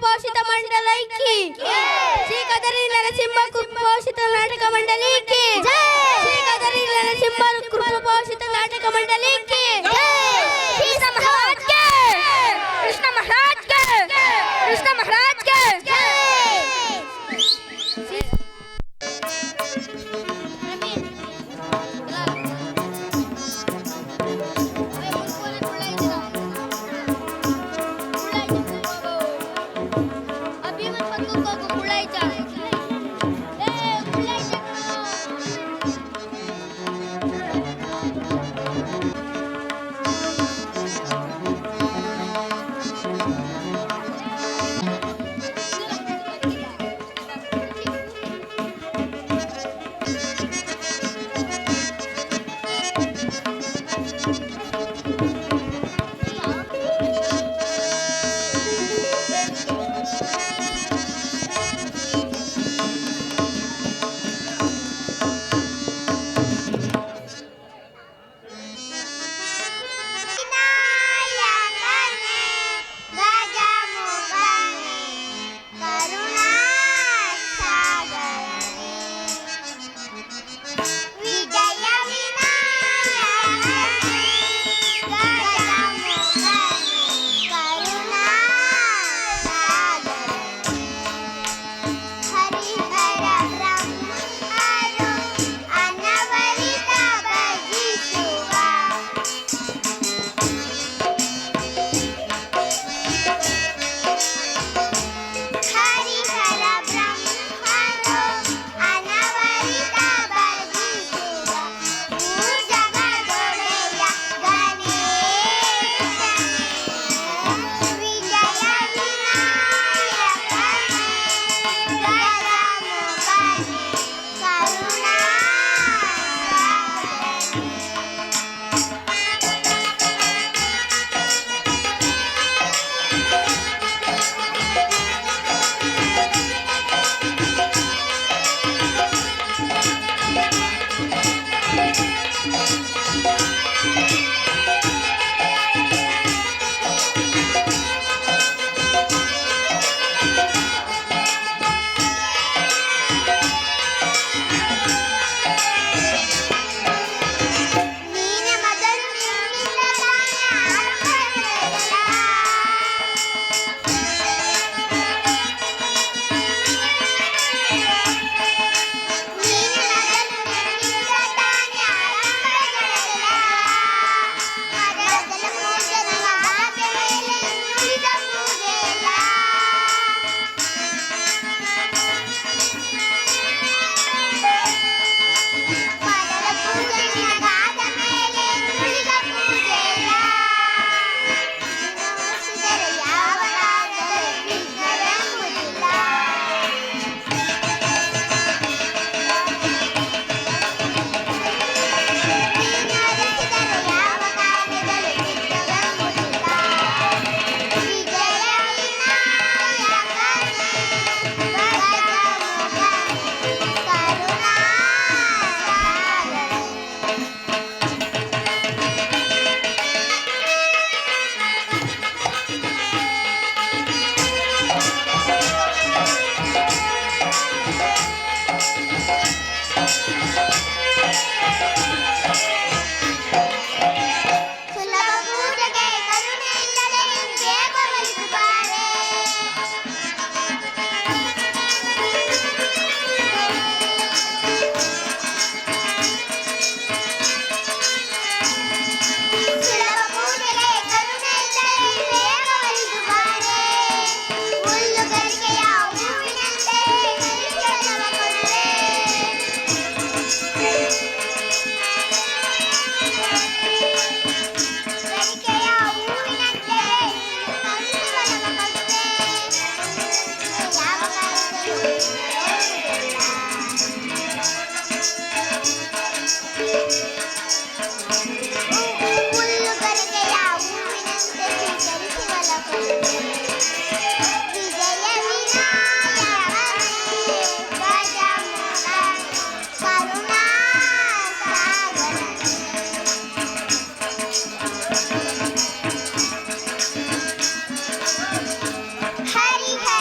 ಪೋಷಿತ ಮಂಡಲಕ್ಕೆ ಶ್ರೀ ಕದರಿ ನರಸಿಂಹ ಕೃಪ ಪೋಷಿತ ನಾಟಕ ಮಂಡಲಕ್ಕೆ ಶ್ರೀ ಕದರಿ ನರಸಿಂಹ ಕೃಪ ಪೋಷಿತ ನಾಟಕ ಮಂಡಲಕ್ಕೆ ಕೃಷ್ಣ ಮಹಾರಾಜ್ ಗೆ ಕೃಷ್ಣ ಮಹಾರಾಜ್ ಗೆ ಕೃಷ್ಣ ಮಹಾರಾಜ್ ಗೆ हरि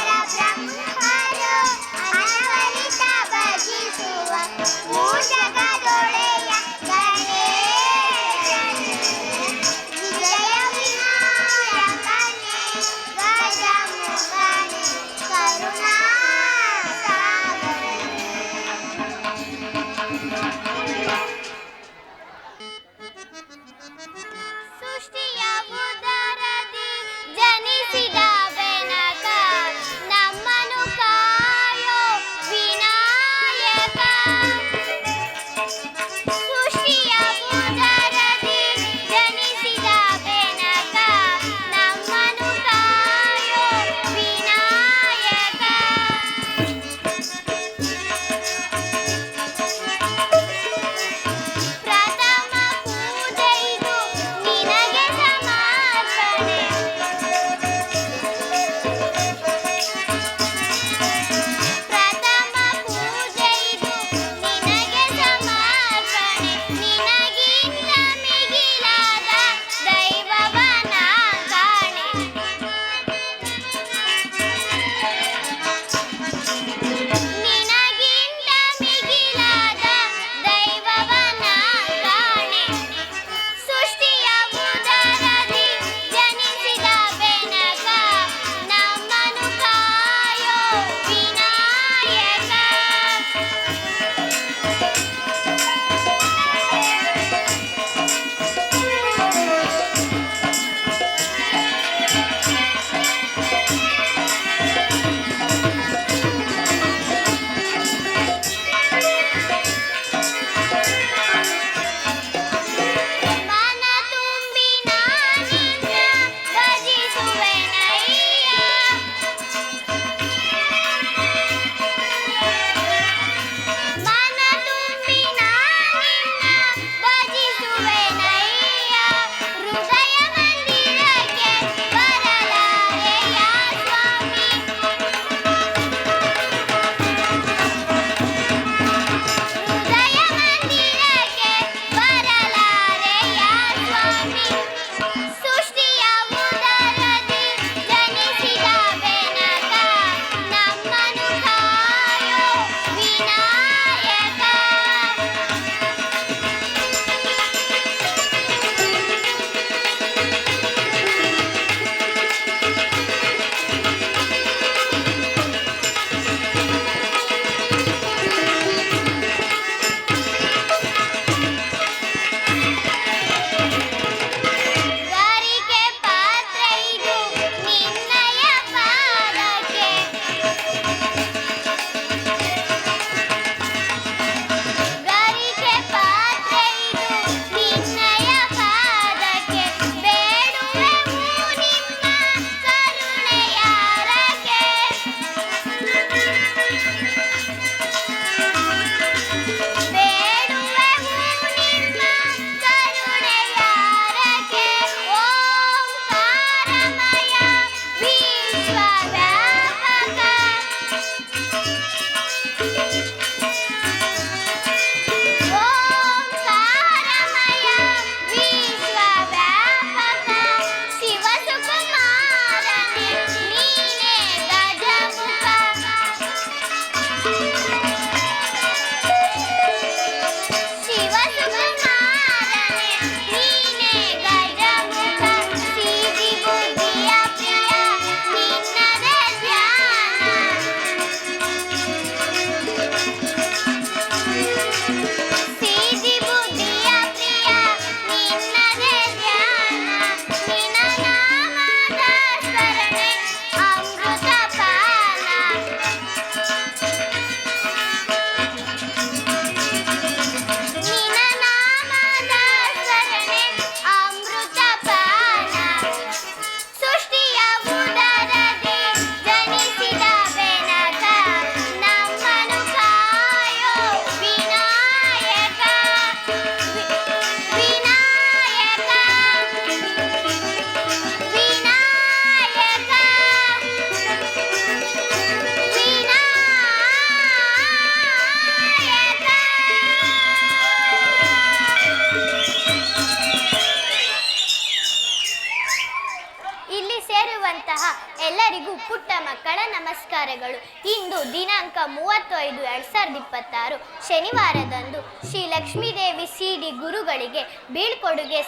ಸೇರುವಂತಹ ಎಲ್ಲರಿಗೂ ಪುಟ್ಟ ಮಕ್ಕಳ ನಮಸ್ಕಾರಗಳು. ಇಂದು ದಿನಾಂಕ 30/5/2026 ಶನಿವಾರದಂದು ಶ್ರೀ ಲಕ್ಷ್ಮೀದೇವಿ ಸಿಡಿ ಗುರುಗಳಿಗೆ ಬೀಳ್ಕೊಡುಗೆ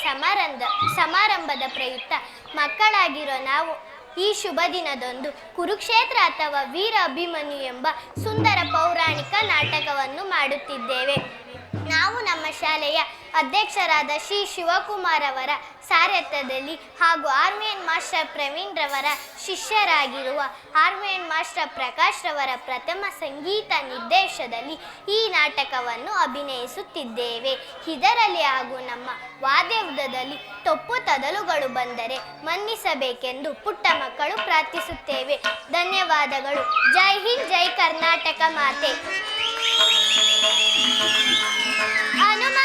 ಸಮಾರಂಭದ ಪ್ರಯುಕ್ತ ಮಕ್ಕಳಾಗಿರೋ ನಾವು ಈ ಶುಭ ದಿನದಂದು ಕುರುಕ್ಷೇತ್ರ ಅಥವಾ ವೀರ ಅಭಿಮನ್ಯು ಎಂಬ ಸುಂದರ ಪೌರಾಣಿಕ ನಾಟಕವನ್ನು ಮಾಡುತ್ತಿದ್ದೇವೆ. ನಾವು ನಮ್ಮ ಶಾಲೆಯ ಅಧ್ಯಕ್ಷರಾದ ಶ್ರೀ ಶಿವಕುಮಾರ್ ಅವರ ಸಾರಥ್ಯದಲ್ಲಿ ಹಾಗೂ ಆರ್ಮಿಯನ್ ಮಾಸ್ಟರ್ ಪ್ರವೀಣ್ ರವರ ಶಿಷ್ಯರಾಗಿರುವ ಆರ್ಮಿಯನ್ ಮಾಸ್ಟರ್ ಪ್ರಕಾಶ್ ರವರ ಪ್ರಥಮ ಸಂಗೀತ ನಿರ್ದೇಶನದಲ್ಲಿ ಈ ನಾಟಕವನ್ನು ಅಭಿನಯಿಸುತ್ತಿದ್ದೇವೆ. ಇದರಲ್ಲಿ ಹಾಗೂ ನಮ್ಮ ವಾದ್ಯವೃಂದದಲ್ಲಿ ತಪ್ಪು ತದಲುಗಳು ಬಂದರೆ ಮನ್ನಿಸಬೇಕೆಂದು ಪುಟ್ಟ ಮಕ್ಕಳು ಪ್ರಾರ್ಥಿಸುತ್ತೇವೆ. ಧನ್ಯವಾದಗಳು. ಜೈ ಹಿಂದ್, ಜೈ ಕರ್ನಾಟಕ ಮಾತೆ. ಹನುಮನ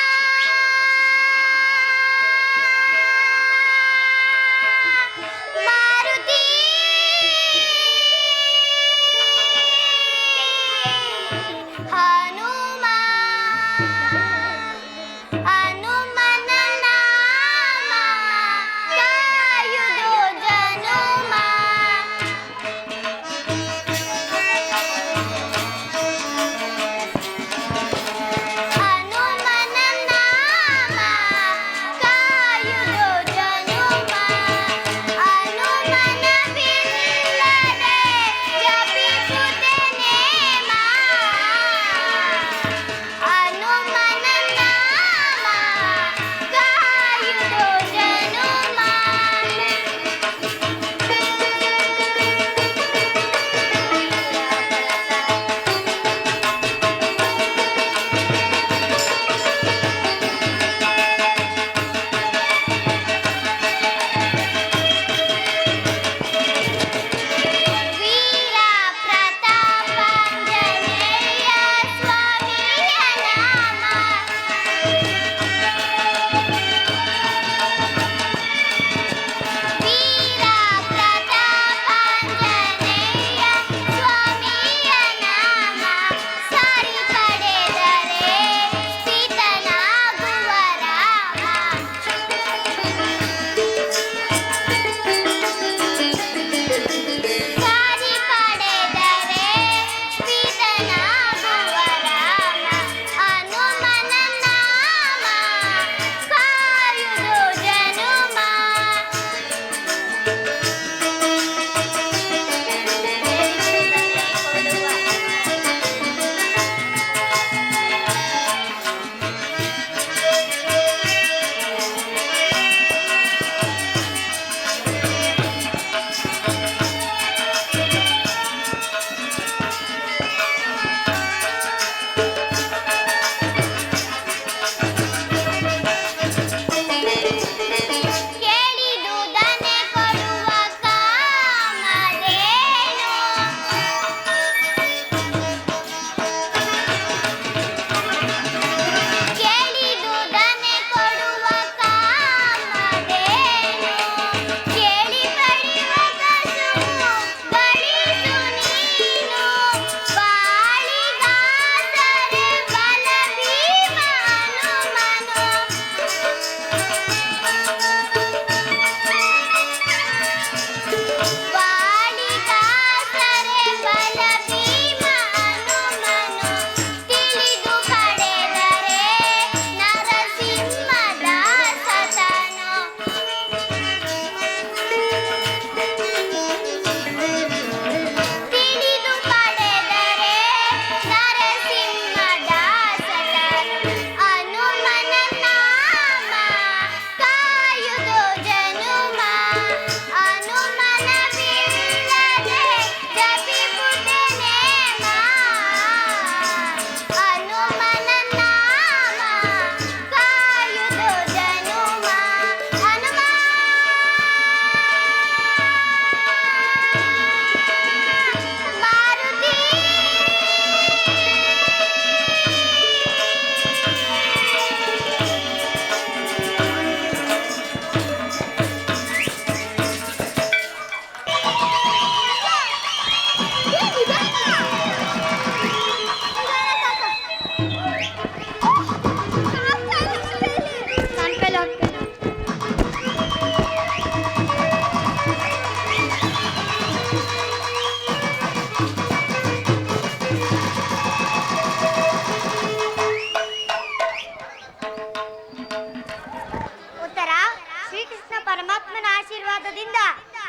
ಪರಮಾತ್ಮನ ಆಶೀರ್ವಾದದಿಂದ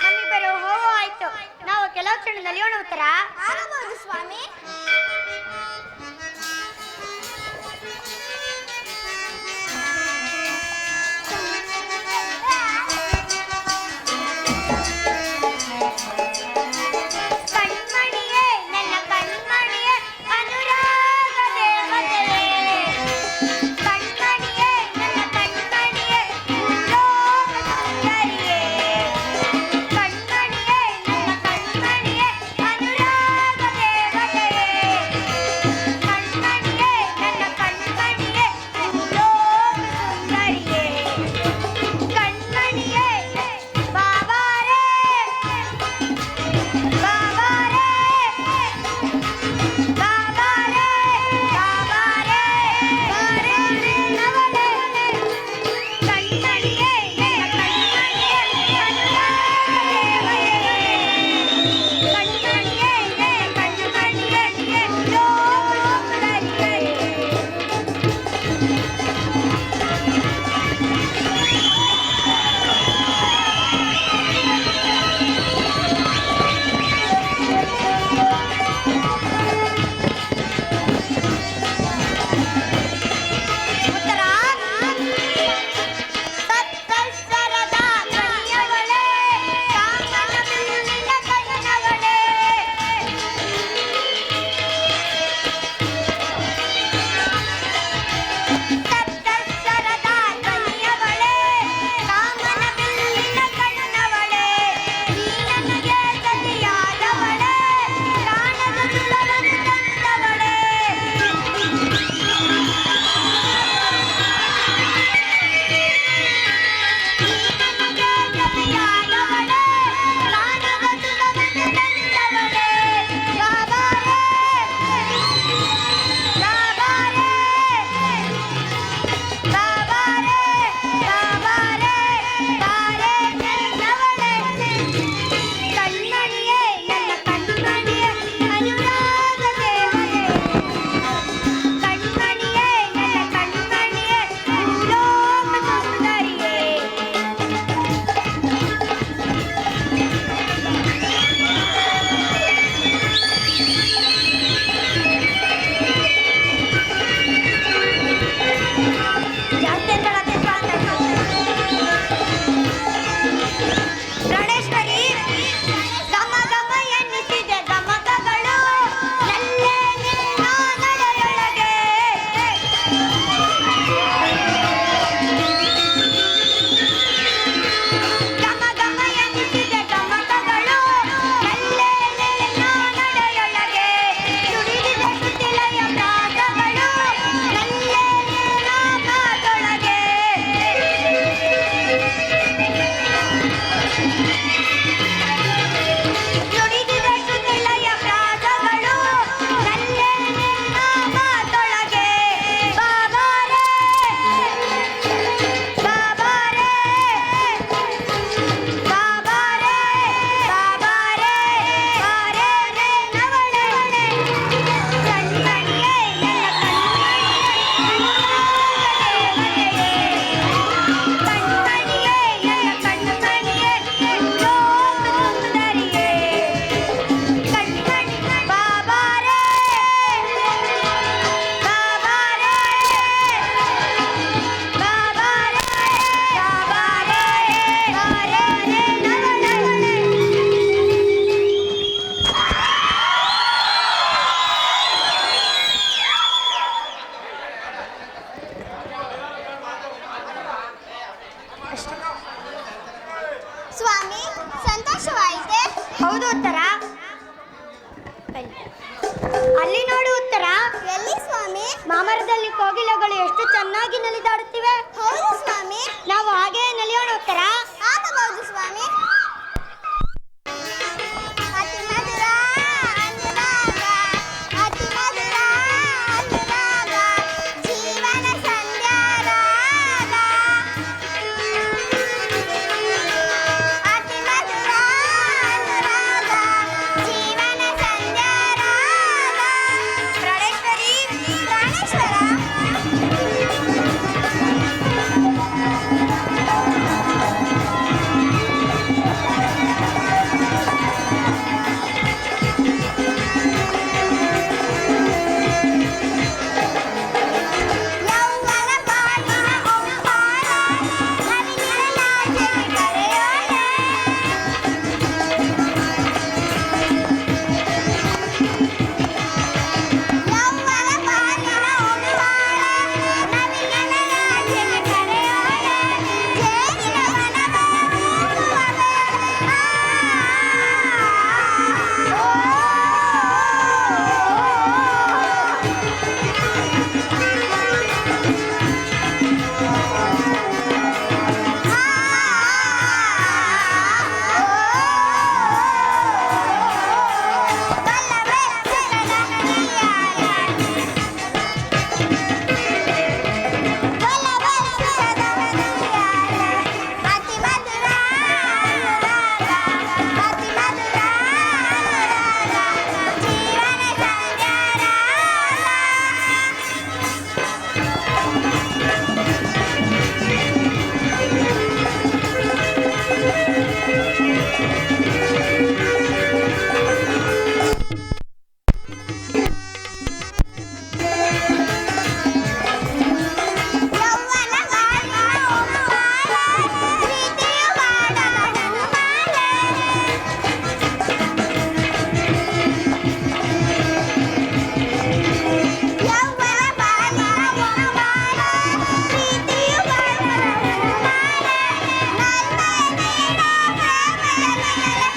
ನಮ್ಮಿಬ್ಬರು ಹೋಗೋ ಆಯ್ತು. ನಾವು ಕೆಲವು ಕ್ಷಣ ನಲಿಯೋಣ ಉತ್ತರ. ಆಗಬಹುದು ಸ್ವಾಮಿ. ಸ್ವಾಮಿ ಸಂತೋಷವಾಯಿತೆ? ಹೌದು ಉತ್ತರ. ಅಲ್ಲಿ ನೋಡು ಉತ್ತರ. ಎಲ್ಲಿ ಸ್ವಾಮಿ? ಮಾಮರದಲ್ಲಿ ಕೋಗಿಲೆಗಳು ಎಷ್ಟು ಚೆನ್ನಾಗಿ ನಲಿದಾಡುತ್ತಿವೆ. ಹೌದು ಸ್ವಾಮಿ. ನಾವು ಹಾಗೆ ನಲಿಯೋಣ ಉತ್ತರ. ಆಗಬಹುದು ಸ್ವಾಮಿ. ಅತಿ ಮಧುರ ಅನುರಾಗ, ಅತಿ ಮಧುರ ಅನುರಾಗ, ಜೀವನ ಸಂಧ್ಯಾ ರಾಗ. ಅತಿ ಮಧುರ ಅನುರಾಗ, ಜೀವನ ಸಂಧ್ಯಾ ರಾಗ. ಪ್ರಾಣೇಶ್ವರಿ, ಪ್ರಾಣೇಶ್ವರ. ಕರೆಯೋಲೆ ಯೌವನ ಪಾಲಿನ ಉಡುವಾಳ ನವಿಲಿನ ರಾಜ್ಯಕ್ಕೆ ಕರೆಯೋಲೆ ಜೇನಿನ ವನವ ಹೋಗುವ ಅತಿ ಮಧುರ ಅನುರಾಗ ಅತಿ ಮಧುರ ಅನುರಾಗ ಜೀವನ ಸಂಧ್ಯಾರಾಗ ಯೌವನ ಗಾಳಿನ ಉಡುವಾಳ ಪ್ರೀತಿಯು ಬಾಡಗನ ಮಾಲೆ ಯೌವನ ಬಾಳಿನ ಉಡುವಾಳ ಪ್ರೀತಿಯು ಬಾಡಗನ ಮಾಲೆ ನಲ್ಮೆಯ ನೀಡ ಪ್ರೇಮದ ಮೇಲೆ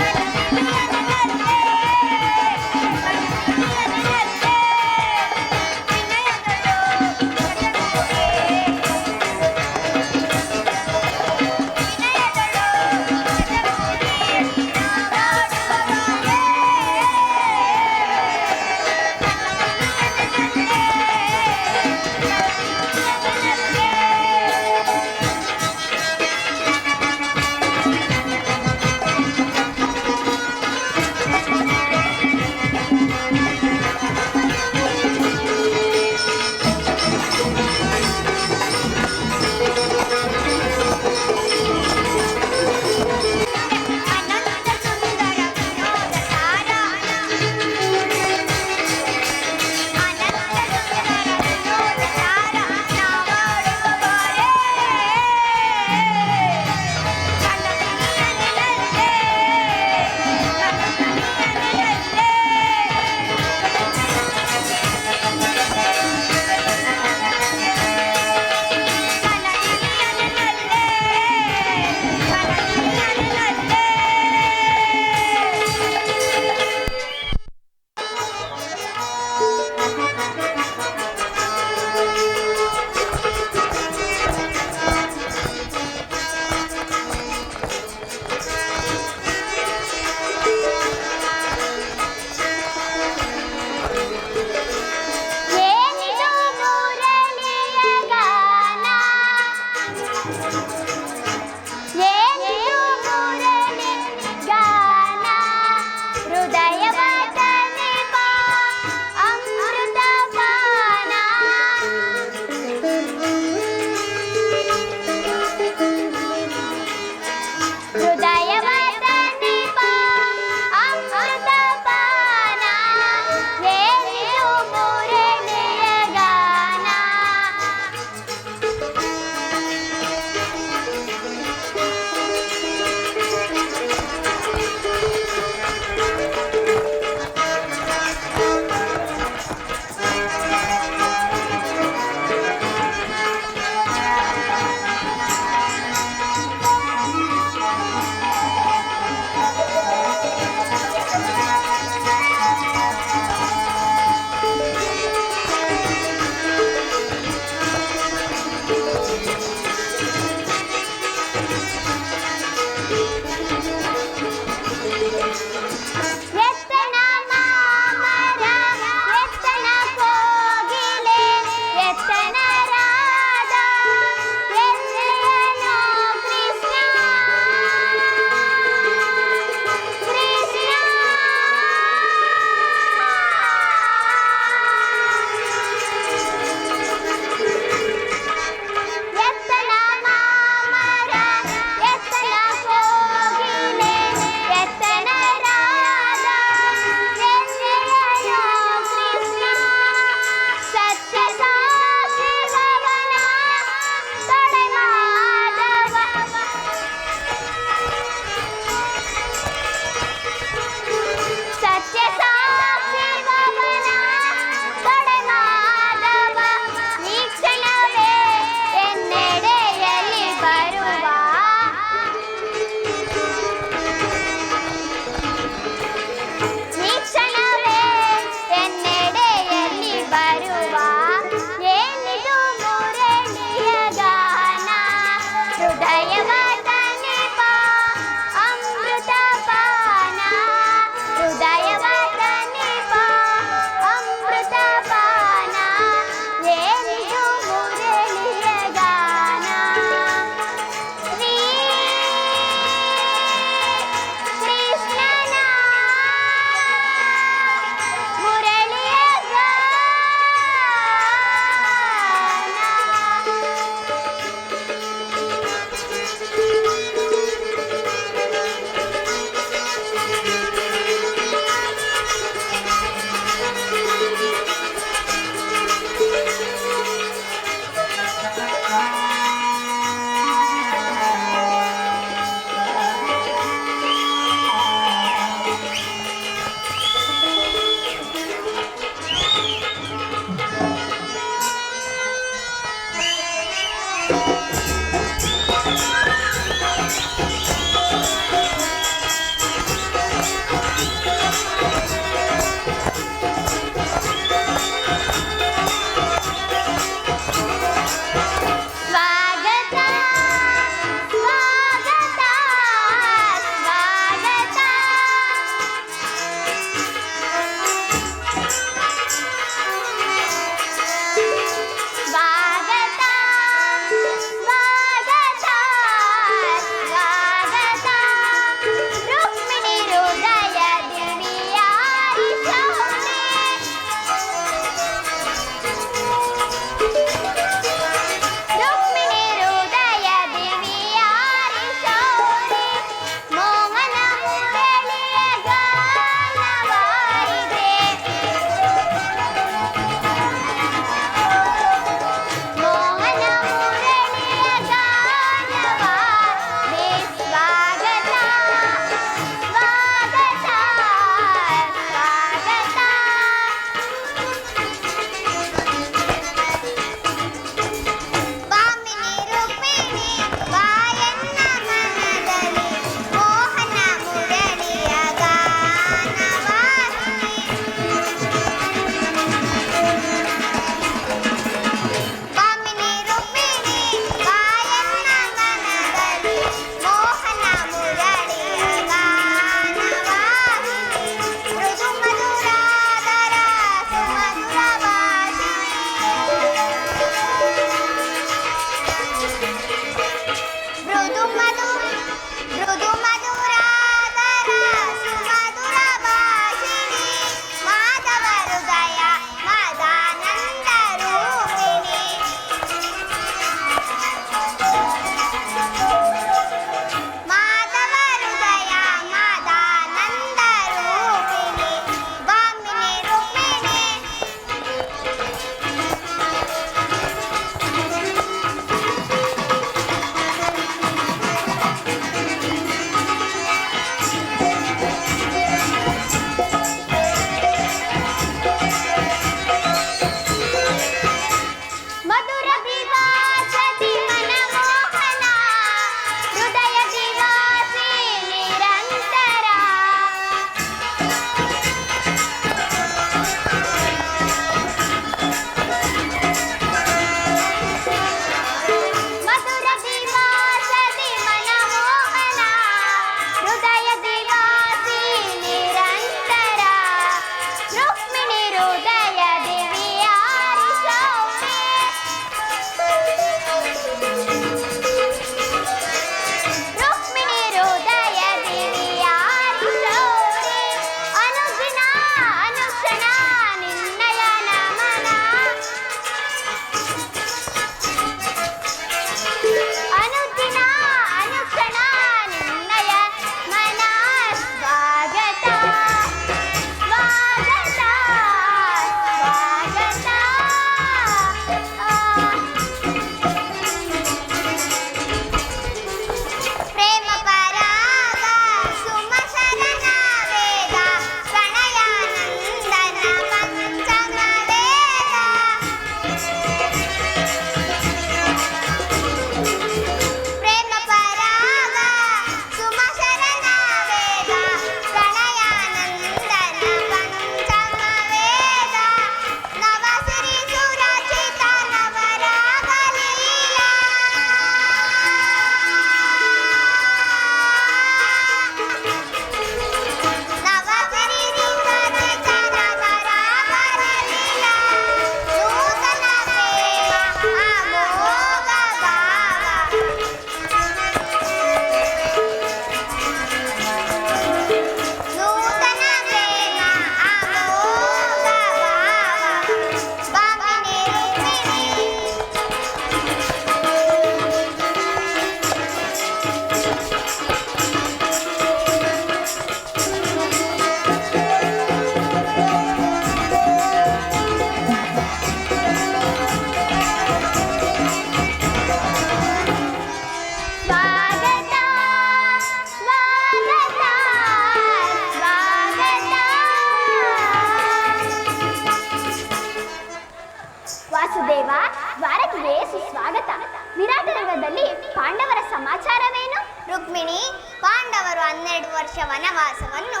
ನಿನಗೆ ಸುಸ್ವಾಗತ. ವಿರಾಟ ನಗರದಲ್ಲಿ ಪಾಂಡವರ ಸಮಾಚಾರವೇನು? ರುಕ್ಮಿಣಿ, ಪಾಂಡವರು 12 ವರ್ಷ ವನವಾಸವನ್ನು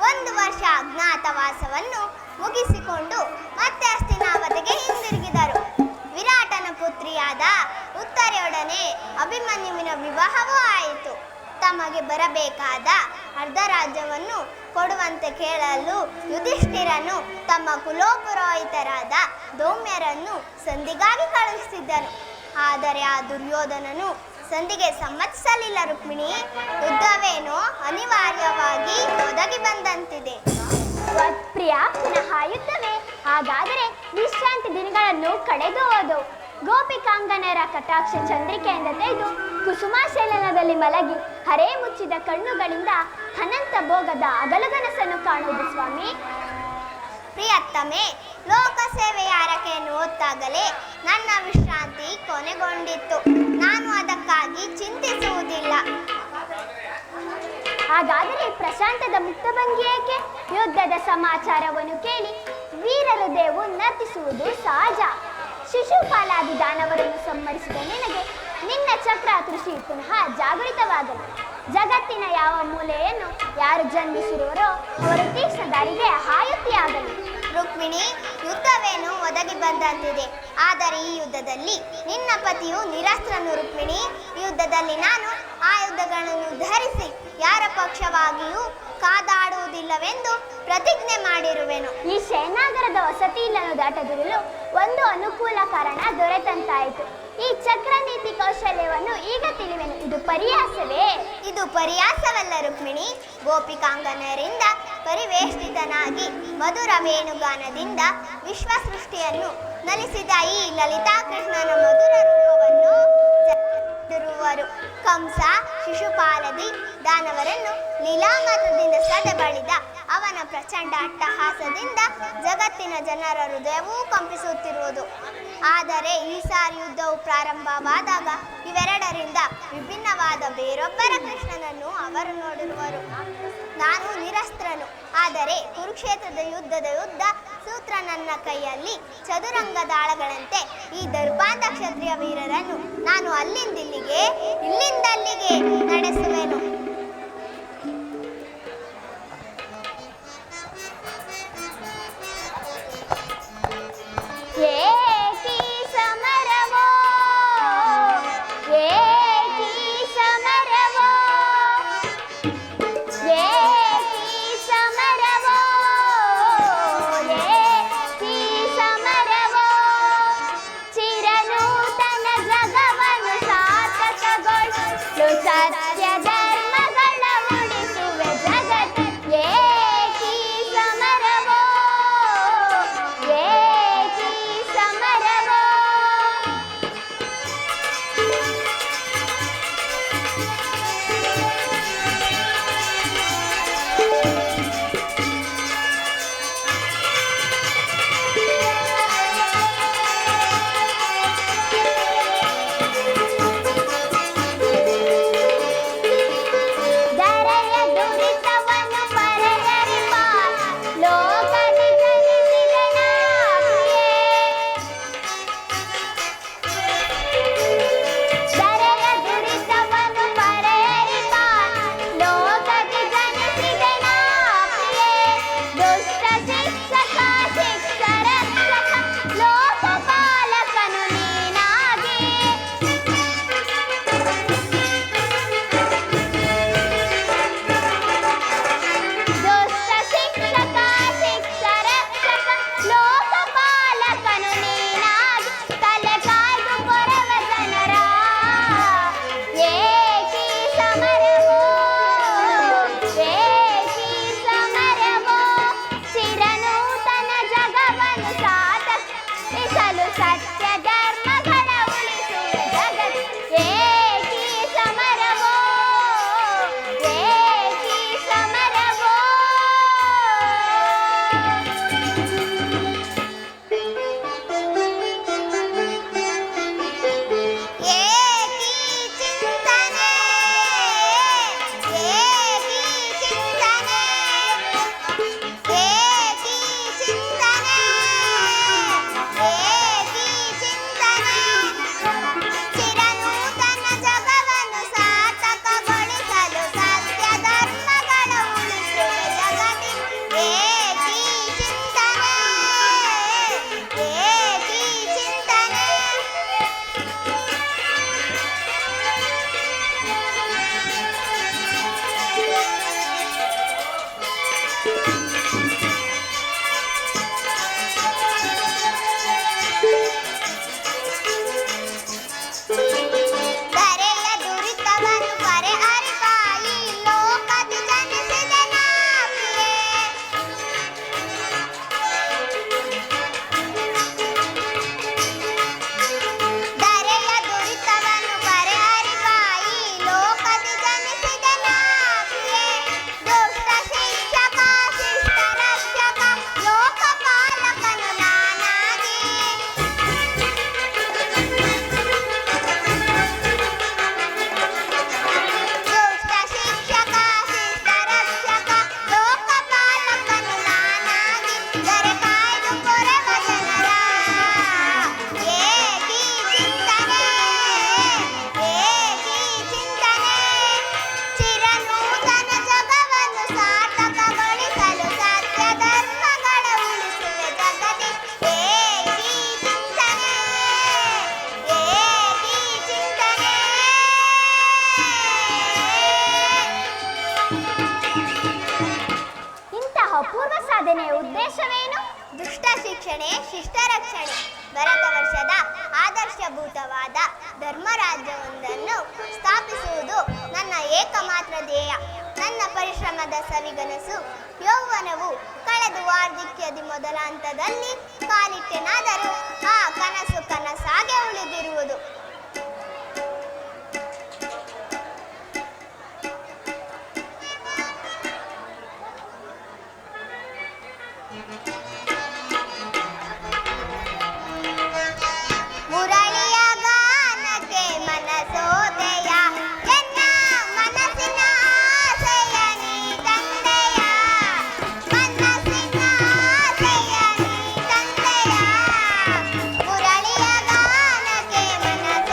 1 ವರ್ಷ ಅಜ್ಞಾತವಾಸವನ್ನು ಮುಗಿಸಿಕೊಂಡು ಮತ್ತೆ ಹಸ್ತಿನಾವತಿಗೆ ಹಿಂದಿರುಗಿದರು. ವಿರಾಟನ ಪುತ್ರಿಯಾದ ಉತ್ತರೆಯೊಡನೆ ಅಭಿಮನ್ಯುವಿನ ವಿವಾಹವೂ ಆಯಿತು. ತಮಗೆ ಬರಬೇಕಾದ ಅರ್ಧ ರಾಜ್ಯವನ್ನು ಕೊಡುವಂತೆ ಕೇಳಲು ಯುಧಿಷ್ಠಿರನು ತಮ್ಮ ಕುಲೋಪುರೋಹಿತರಾದ ಧೌಮ್ಯರನ್ನು ಸಂಧಿಗಾಗಿ ಕಳುಹಿಸಿದ್ದನು. ಆದರೆ ಆ ದುರ್ಯೋಧನನು ಸಂಧಿಗೆ ಸಮ್ಮತಿಸಲಿಲ್ಲ. ರುಕ್ಮಿಣಿ, ಯುದ್ಧವೇನೋ ಅನಿವಾರ್ಯವಾಗಿ ಒದಗಿ ಬಂದಂತಿದೆ. ಪ್ರಿಯ, ಪುನಃ ಯುದ್ಧವೇ? ಹಾಗಾದರೆ ವಿಶ್ರಾಂತಿ ದಿನಗಳನ್ನು ಕಳೆದು ಹೋದವು. ಗೋಪಿಕಾಂಗನರ ಕಟಾಕ್ಷ ಚಂದ್ರಿಕೆಯಿಂದ ತೆಗೆದು ಕುಸುಮಾಶೈಲನದಲ್ಲಿ ಮಲಗಿ ಹರೇ ಮುಚ್ಚಿದ ಕಣ್ಣುಗಳಿಂದ ಅನಂತ ಭೋಗದ ಅಗಲಗನಸನ್ನು ಕಾಣುವುದು ಸ್ವಾಮಿ. ಪ್ರಿಯತ್ತಮೆ, ಲೋಕ ಸೇವೆಯ ಹರಕೆಯನ್ನು ಹೊತ್ತಾಗಲೇ ನನ್ನ ವಿಶ್ರಾಂತಿ ಕೊನೆಗೊಂಡಿತ್ತು. ನಾನು ಅದಕ್ಕಾಗಿ ಚಿಂತಿಸುವುದಿಲ್ಲ. ಹಾಗಾದರೆ ಪ್ರಶಾಂತದ ಮುಕ್ತಭಂಗಿ ಏಕೆ? ಯುದ್ಧದ ಸಮಾಚಾರವನ್ನು ಕೇಳಿ ವೀರಹೃದಯವು ನರ್ತಿಸುವುದು ಸಹಜ. ಶಿಶುಪಾಲಾದಿ ದಾನವರನ್ನು ಸಂಹರಿಸಿದ ನಿನಗೆ ನಿನ್ನ ಚಕ್ರ ಕೃಷಿ ಪುನಃ ಜಾಗೃತವಾಗಲಿ. ಜಗತ್ತಿನ ಯಾವ ಮೂಲೆಯನ್ನು ಯಾರು ಜನ್ಮಿಸಿರುವರೋ ಅವರ ತೀಕ್ಷ್ಣ ದಾರಿಗೆ ಆಯುಕ್ತಿಯಾಗಲಿ. ರುಕ್ಮಿಣಿ, ಯುದ್ಧವೇನು ಒದಗಿ ಬಂದಂತಿದೆ. ಆದರೆ ಈ ಯುದ್ಧದಲ್ಲಿ ನಿನ್ನ ಪತಿಯು ನಿರಸ್ತ್ರನು. ರುಕ್ಮಿಣಿ, ಈ ಯುದ್ಧದಲ್ಲಿ ನಾನು ಆಯುಧಗಳನ್ನು ಧರಿಸಿ ಯಾರ ಪಕ್ಷವಾಗಿಯೂ ಕಾದಾಡುವುದಿಲ್ಲವೆಂದು ಪ್ರತಿಜ್ಞೆ ಮಾಡಿರುವೆನು. ಈ ಶಯನಾಗರದ ವಸತಿ ಇಲ್ಲನ್ನು ದಾಟದಿರಲು ಒಂದು ಅನುಕೂಲ ಕಾರಣ ದೊರೆತಂತಾಯಿತು. ಈ ಚಕ್ರ ನೀತಿ ಕೌಶಲ್ಯವನ್ನು ಈಗ ತಿಳಿವೆನು. ಇದು ಪರಿಹಾಸವೇ? ಇದು ಪರಿಹಾಸವಲ್ಲ ರುಕ್ಮಿಣಿ. ಗೋಪಿಕಾಂಗನರಿಂದ ಪರಿವೇಷ್ಟಿತನಾಗಿ ಮಧುರ ವೇಣುಗಾನದಿಂದ ವಿಶ್ವ ಸೃಷ್ಟಿಯನ್ನು ನಲಿಸಿದ ಈ ಲಲಿತಾ ಕೃಷ್ಣನ ಮಧುರ ರೂಪವನ್ನು ಜರುವರು ಕಂಸ, ಶಿಶುಪಾಲದಿ ದಾನವರನ್ನು ಲೀಲಾಮತದಿಂದ ಸದೆಬಳಿದ ಅವನ ಪ್ರಚಂಡ ಅಟ್ಟಹಾಸದಿಂದ ಜಗತ್ತಿನ ಜನರ ಹೃದಯವೂ ಕಂಪಿಸುತ್ತಿರುವುದು. ಆದರೆ ಈ ಸಾರಿ ಯುದ್ಧವು ಪ್ರಾರಂಭವಾದಾಗ ಇವೆರಡರಿಂದ ವಿಭಿನ್ನವಾದ ಬೇರೊಬ್ಬರ ಕೃಷ್ಣನನ್ನು ಅವರು ನೋಡಿರುವರು. ನಾನು ನಿರಸ್ತ್ರನು. ಆದರೆ ಕುರುಕ್ಷೇತ್ರದ ಯುದ್ಧ ಸೂತ್ರ ನನ್ನ ಕೈಯಲ್ಲಿ ಚದುರಂಗ ದಾಳಗಳಂತೆ ಈ ದರ್ಪಾಂತ ಕ್ಷತ್ರಿಯ ವೀರರನ್ನು ನಾನು ಅಲ್ಲಿಂದಿಲ್ಲಿಗೆ ಇಲ್ಲಿಂದಲ್ಲಿಗೆ ನಡೆಸುವೆನು. ಸತ್ಯ ಧರ್ಮ ಧರೆಯ ದುರಿತವನ್ನು ಪರೆ ಅರಿಪಾಯಿ ಲೋಕದಿ ಜನಿಸಿದ ನಾಪಿಯೇ. ಧರೆಯ ದುರಿತವನ್ನು ಪರೆ ಅರಿಪಾಯಿ ಲೋಕದಿ ಜನಿಸಿದ ನಾಪಿಯೇ. ದುಷ್ಟ ಶಿಕ್ಷಕ ಶಿಷ್ಟ ರಕ್ಷಕ ಲೋಕಪಾಲಕನು ನಾನಾಗಿ. ದುಷ್ಟ ಶಿಕ್ಷಕ ಶಿಷ್ಟ ರಕ್ಷಕ ಲೋಕಪಾಲಕನು ನಾನಾಗಿ. ಧರೆ ಕಾಯ್ದು ಪೊರೆವ ಜನರ ಏಕೀ ಚಿಂತನೆ ಏಕೀ ಚಿಂತನೆ. ಚಿರನೂತನ ಜಗವನ್ನು ಸಾರ್ಥಕಗೊಳಿಸಲು ಸತ್ಯ ಧರ್ಮಗಳ ಉಳಿಸುವೆ ಜಗದಿ. ಏಕೀ ಚಿಂತನೆ ಏಕೀ ಚಿಂತನೆ. ಇಂತಹ ಪೂರ್ವ ಸಾಧನೆಯ ಉದ್ದೇಶವೇನು? ದುಷ್ಟ ಶಿಕ್ಷಣೆ ಶಿಷ್ಟ ರಕ್ಷಣೆ. ಭರತ ವರ್ಷದ ಆದರ್ಶಭೂತವಾದ ಧರ್ಮರಾಜ್ಯವೊಂದನ್ನು ಸ್ಥಾಪಿಸುವುದು ನನ್ನ ಏಕಮಾತ್ರ ಧ್ಯೇಯ. ನನ್ನ ಪರಿಶ್ರಮದ ಸವಿಗನಸು ಯೌವನವು ಕಳೆದು ವಾರ್ಧಕ್ಯದ ಮೊದಲ ಹಂತದಲ್ಲಿ ಕಾಲಿಟ್ಟೆನಾದರೂ ಆ ಕನಸು ಕನಸಾಗೆ ಉಳಿದಿರುವುದು. ಮುರಳಿಯ ಗಾನಕ್ಕೆ ಮನಸೋದೆಯ ಎನ್ನ ಮನಸ್ಸಿನ ಆಸೆಯ ನೀ ತಂದೆಯ. ಮನಸ್ಸಿನ ಆಸೆಯ ನೀ ತಂದೆಯ. ಮುರಳಿಯ ಗಾನಕ್ಕೆ ಮನಸೋದೆಯ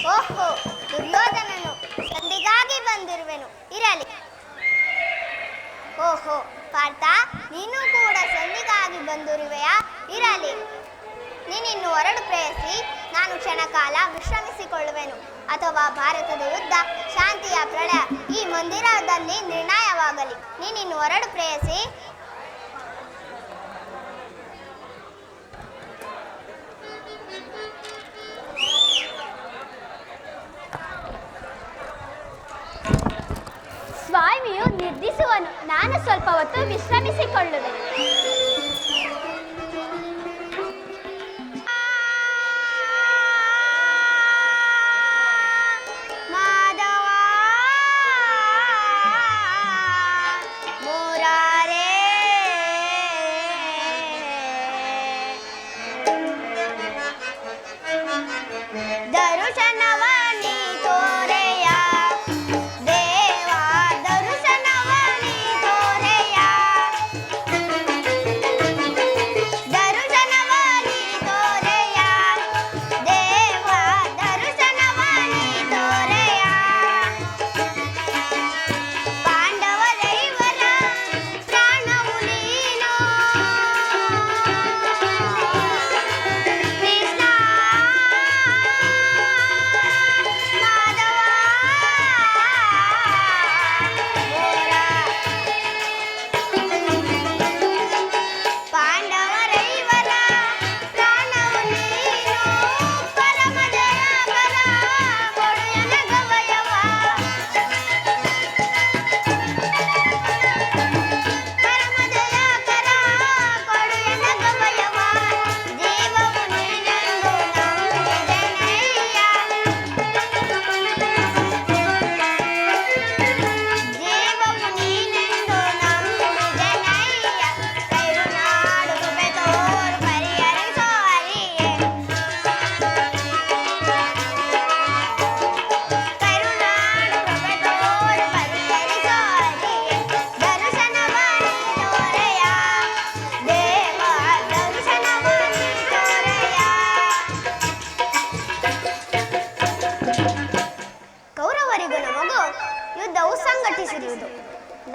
ಓಹೋ, ದುರ್ಯೋಧನನು ಸಂಧಿಗಾಗಿ ಬಂದಿರುವೆನು. ಇರಲಿ. ಓಹೋ ಪಾರ್ಥ, ನೀನು ಕೂಡ ಸಂಧಿಗಾಗಿ ಬಂದಿರುವೆಯಾ? ಇರಲಿ. ನೀನಿನ್ನು ಹೊರಡು ಪ್ರೇಯಸಿ. ನಾನು ಕ್ಷಣಕಾಲ ವಿಶ್ರಮಿಸಿಕೊಳ್ಳುವೆನು. ಅಥವಾ ಭಾರತದ ಯುದ್ಧ, ಶಾಂತಿಯ ಪ್ರಳಯ ಈ ಮಂದಿರದಲ್ಲಿ ನಿರ್ಣಯವಾಗಲಿ. ನೀನಿನ್ನು ಹೊರಡು ಪ್ರೇಯಸಿ. ಸ್ವಾಮಿಯು ನಿರ್ಧಿಸುವನು. ನಾನು ಸ್ವಲ್ಪ ಹೊತ್ತು ವಿಶ್ರಮಿಸಿಕೊಳ್ಳುವೆ.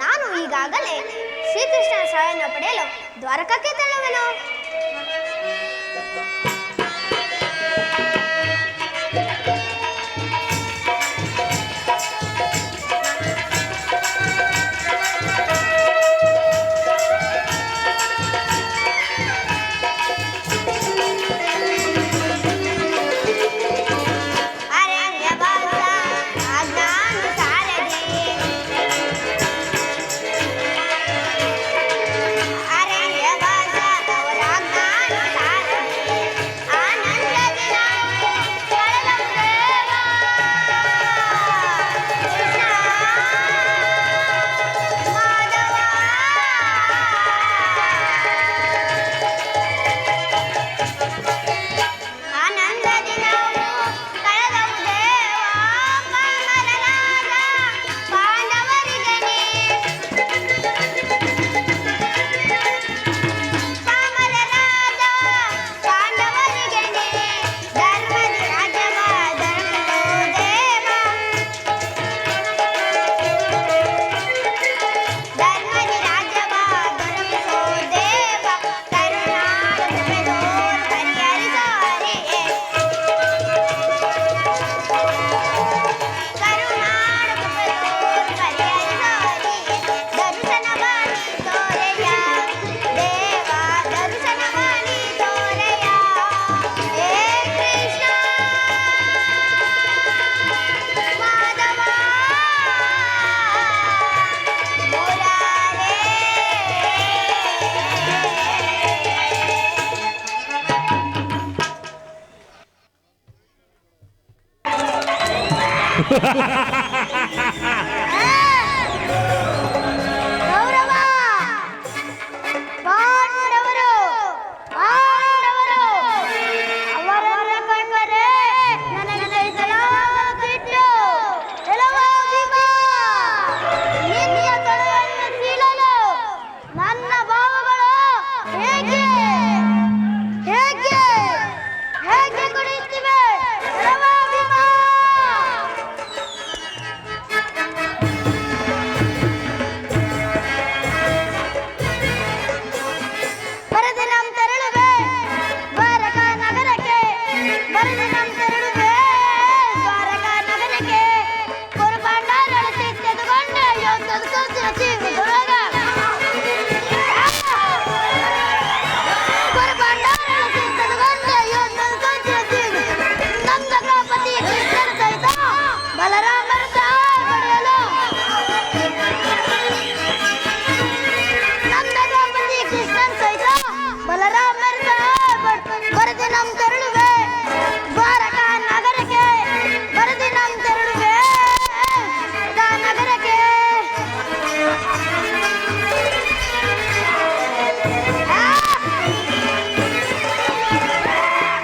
ನಾನು ಈಗಾಗಲೇ ಶ್ರೀಕೃಷ್ಣನ ಸಹಾಯವನ್ನು ಪಡೆಯಲು ದ್ವಾರಕಕ್ಕೆ ತೆರಳುವೆನು. ಹೇಗೆ ಕುಡಿಯುತ್ತಿವೆ ಬಲರಾಮರ ಸಹಾಯ ಪಡೆಯಲು ನಮ್ಮ ದ್ರೌಪದಿ ಕೃಷ್ಣನ್ ಸಹಿತ ಬಲರಾಮರ ಸಹಾಯ ಬರೆದು ನಮ್ಮ ತೆರಳುವೆ ದ್ವಾರಕ ನಗರಕ್ಕೆ ಬರೆದು ನಮ್ಮ ತೆರಳುವೆ ನಗರಕ್ಕೆ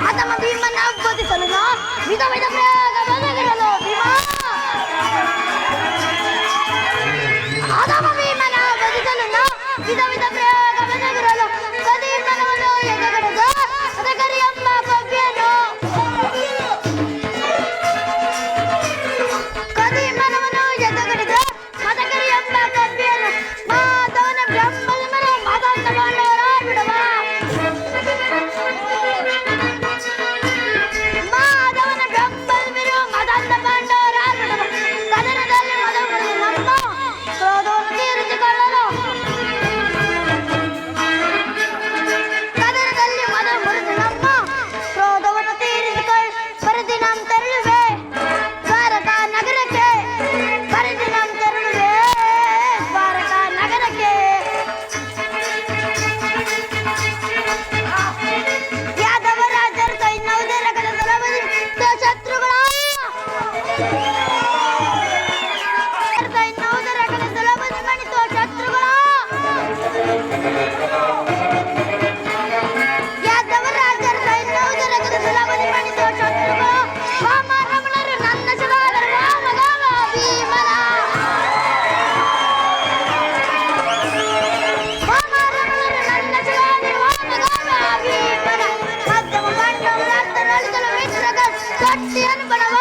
ಆತಮ ಭೀಮನ ಬೋಧಿಸಲು ವಿಧ ವಿಧ ಪ್ರಯೋಗ ಬಗೆಗಿರಲು ಭೀಮ ಆತಮ ಭೀಮನ ಬೋಧಿಸಲು ವಿಧ ವಿಧ ಪ್ರಯೋಗ ಬಗೆಗಿರಲು ಕದಿ ಮನವನ್ನು ಎದೆಗಡೆದು ಅದಕರಿ ಎಂಬ ಕವ್ಯನು ಕದಿ ಮನವನ್ನು ಎದೆಗಡೆದು ಮದಕರಿ ಎಂಬ ಕವ್ಯನು ಮಾಧವನ ಬ್ರಹ್ಮನು ಮಾತಾಂತ ಬಾಂಡವರ ಬಿಡವ ಮಾಧವನ ಬ್ರಹ್ಮರು ಮದಾಂತ ಪಾಂಡವರ ಕದನದಲ್ಲಿ ಮದವರು ನಮ್ಮ ಕ್ರೋಧವನ್ನು ತೀರಿಸಿಕೊಳ್ಳಲು ಕದನದಲ್ಲಿ ಮದ ಮುರಿದು ನಮ್ಮ ಕ್ರೋಧವನ್ನು ಬರೆದು ನಮ್ಮ ತೆರಳುವೆ ದ್ವಾರಕಾ ನಗರಕ್ಕೆ ಬರೆದು ನಮ್ಮ ತೆರಳುವೆ ದ್ವಾರಕಾ ನಗರಕ್ಕೆ ಯಾದವ ರಾಜರ ಸೈನ್ಯವುದೇ ರಗಡ ದಳಪತಿ ಶತ್ರುಗಳ ಸೈನ್ಯವುದೇ ರಗಡ ದಳಪತಿ ಮಣಿತು ಶತ್ರುಗಳ ಯಾದವ ರಾಜರ ಸೈನ್ಯವುದೇ ರಗಡ ದಳಪತಿ ಮಣಿತು ಶತ್ರುಗಳ ವಾಮ ರಮಣರು ನನ್ನ ಸದಾಗರ ವಾಮಗಾಮ ಭೀಮನ ವಾಮ ರಮಣರು ನನ್ನ ಸದಾಗರ ವಾಮಗಾಮ ಭೀಮನ ಮಧ್ಯಮ ಪಾಂಡವರ ಅರ್ಥನಳಿಸಲು ವಿಗ್ರಹ ಗಟ್ಟಿಯನ್ನು ಬಡವ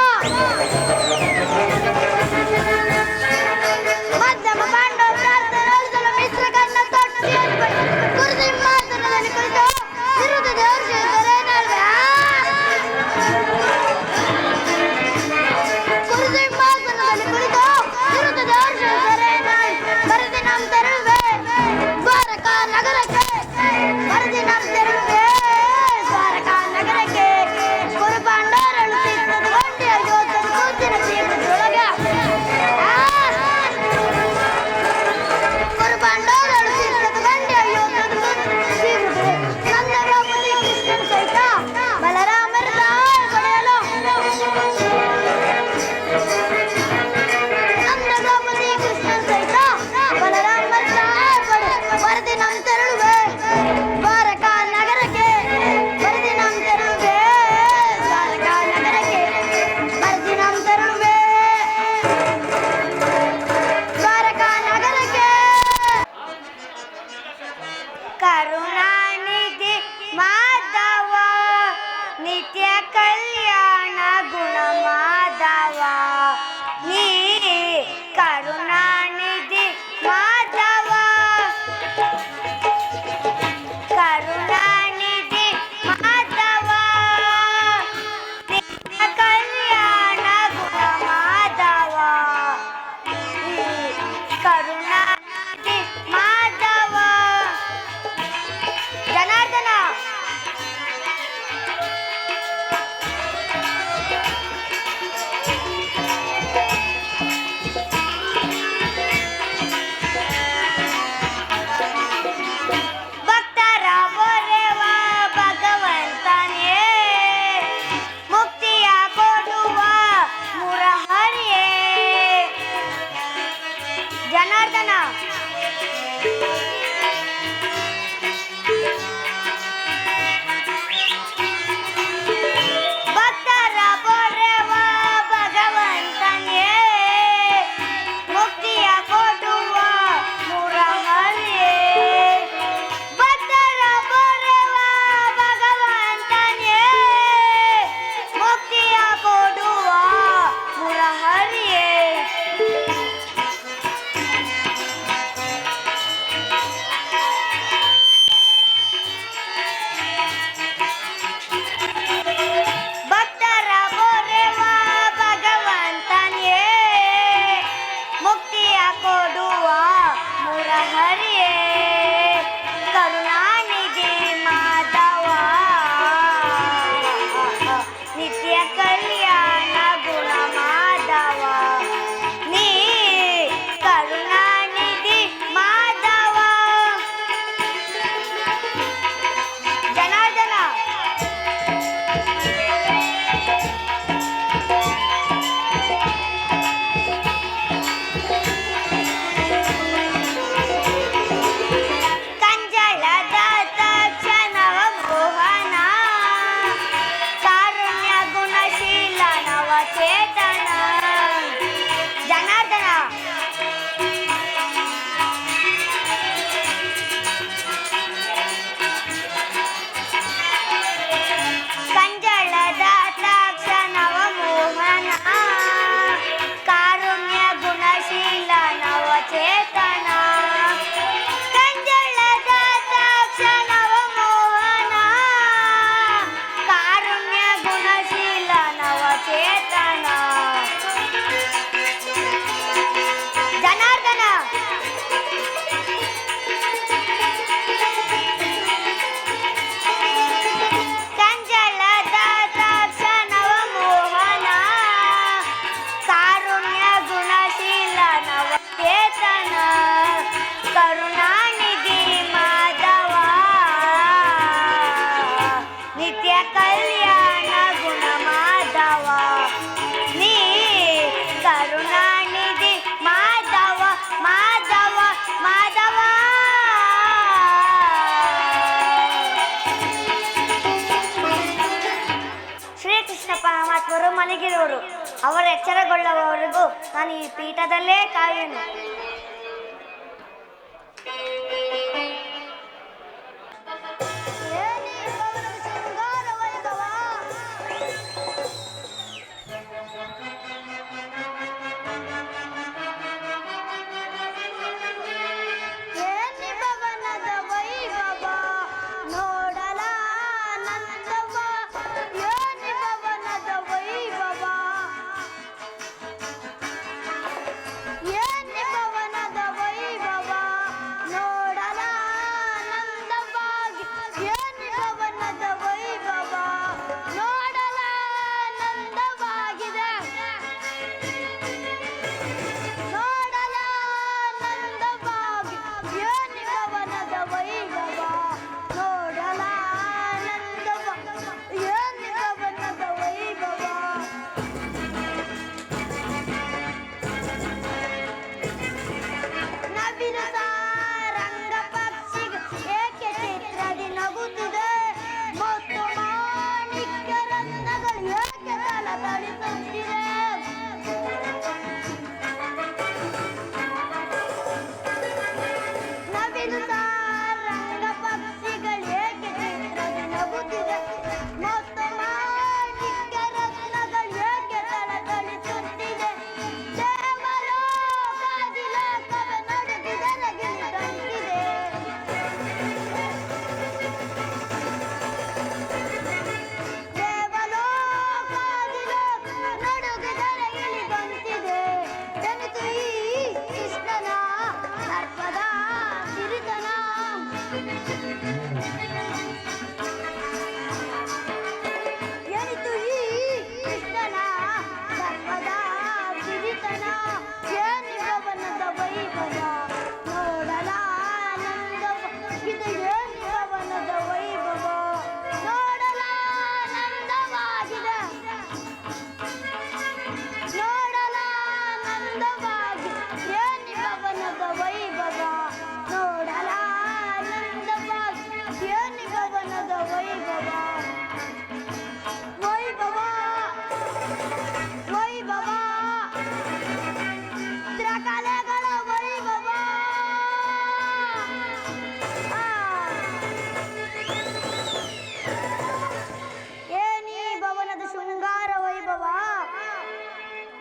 ಮಲಗಿರುವರು. ಅವರು ಎಚ್ಚರಗೊಳ್ಳುವವರೆಗೂ ನಾನು ಈ ಪೀಠದಲ್ಲೇ ಕಾಯುವೆನು.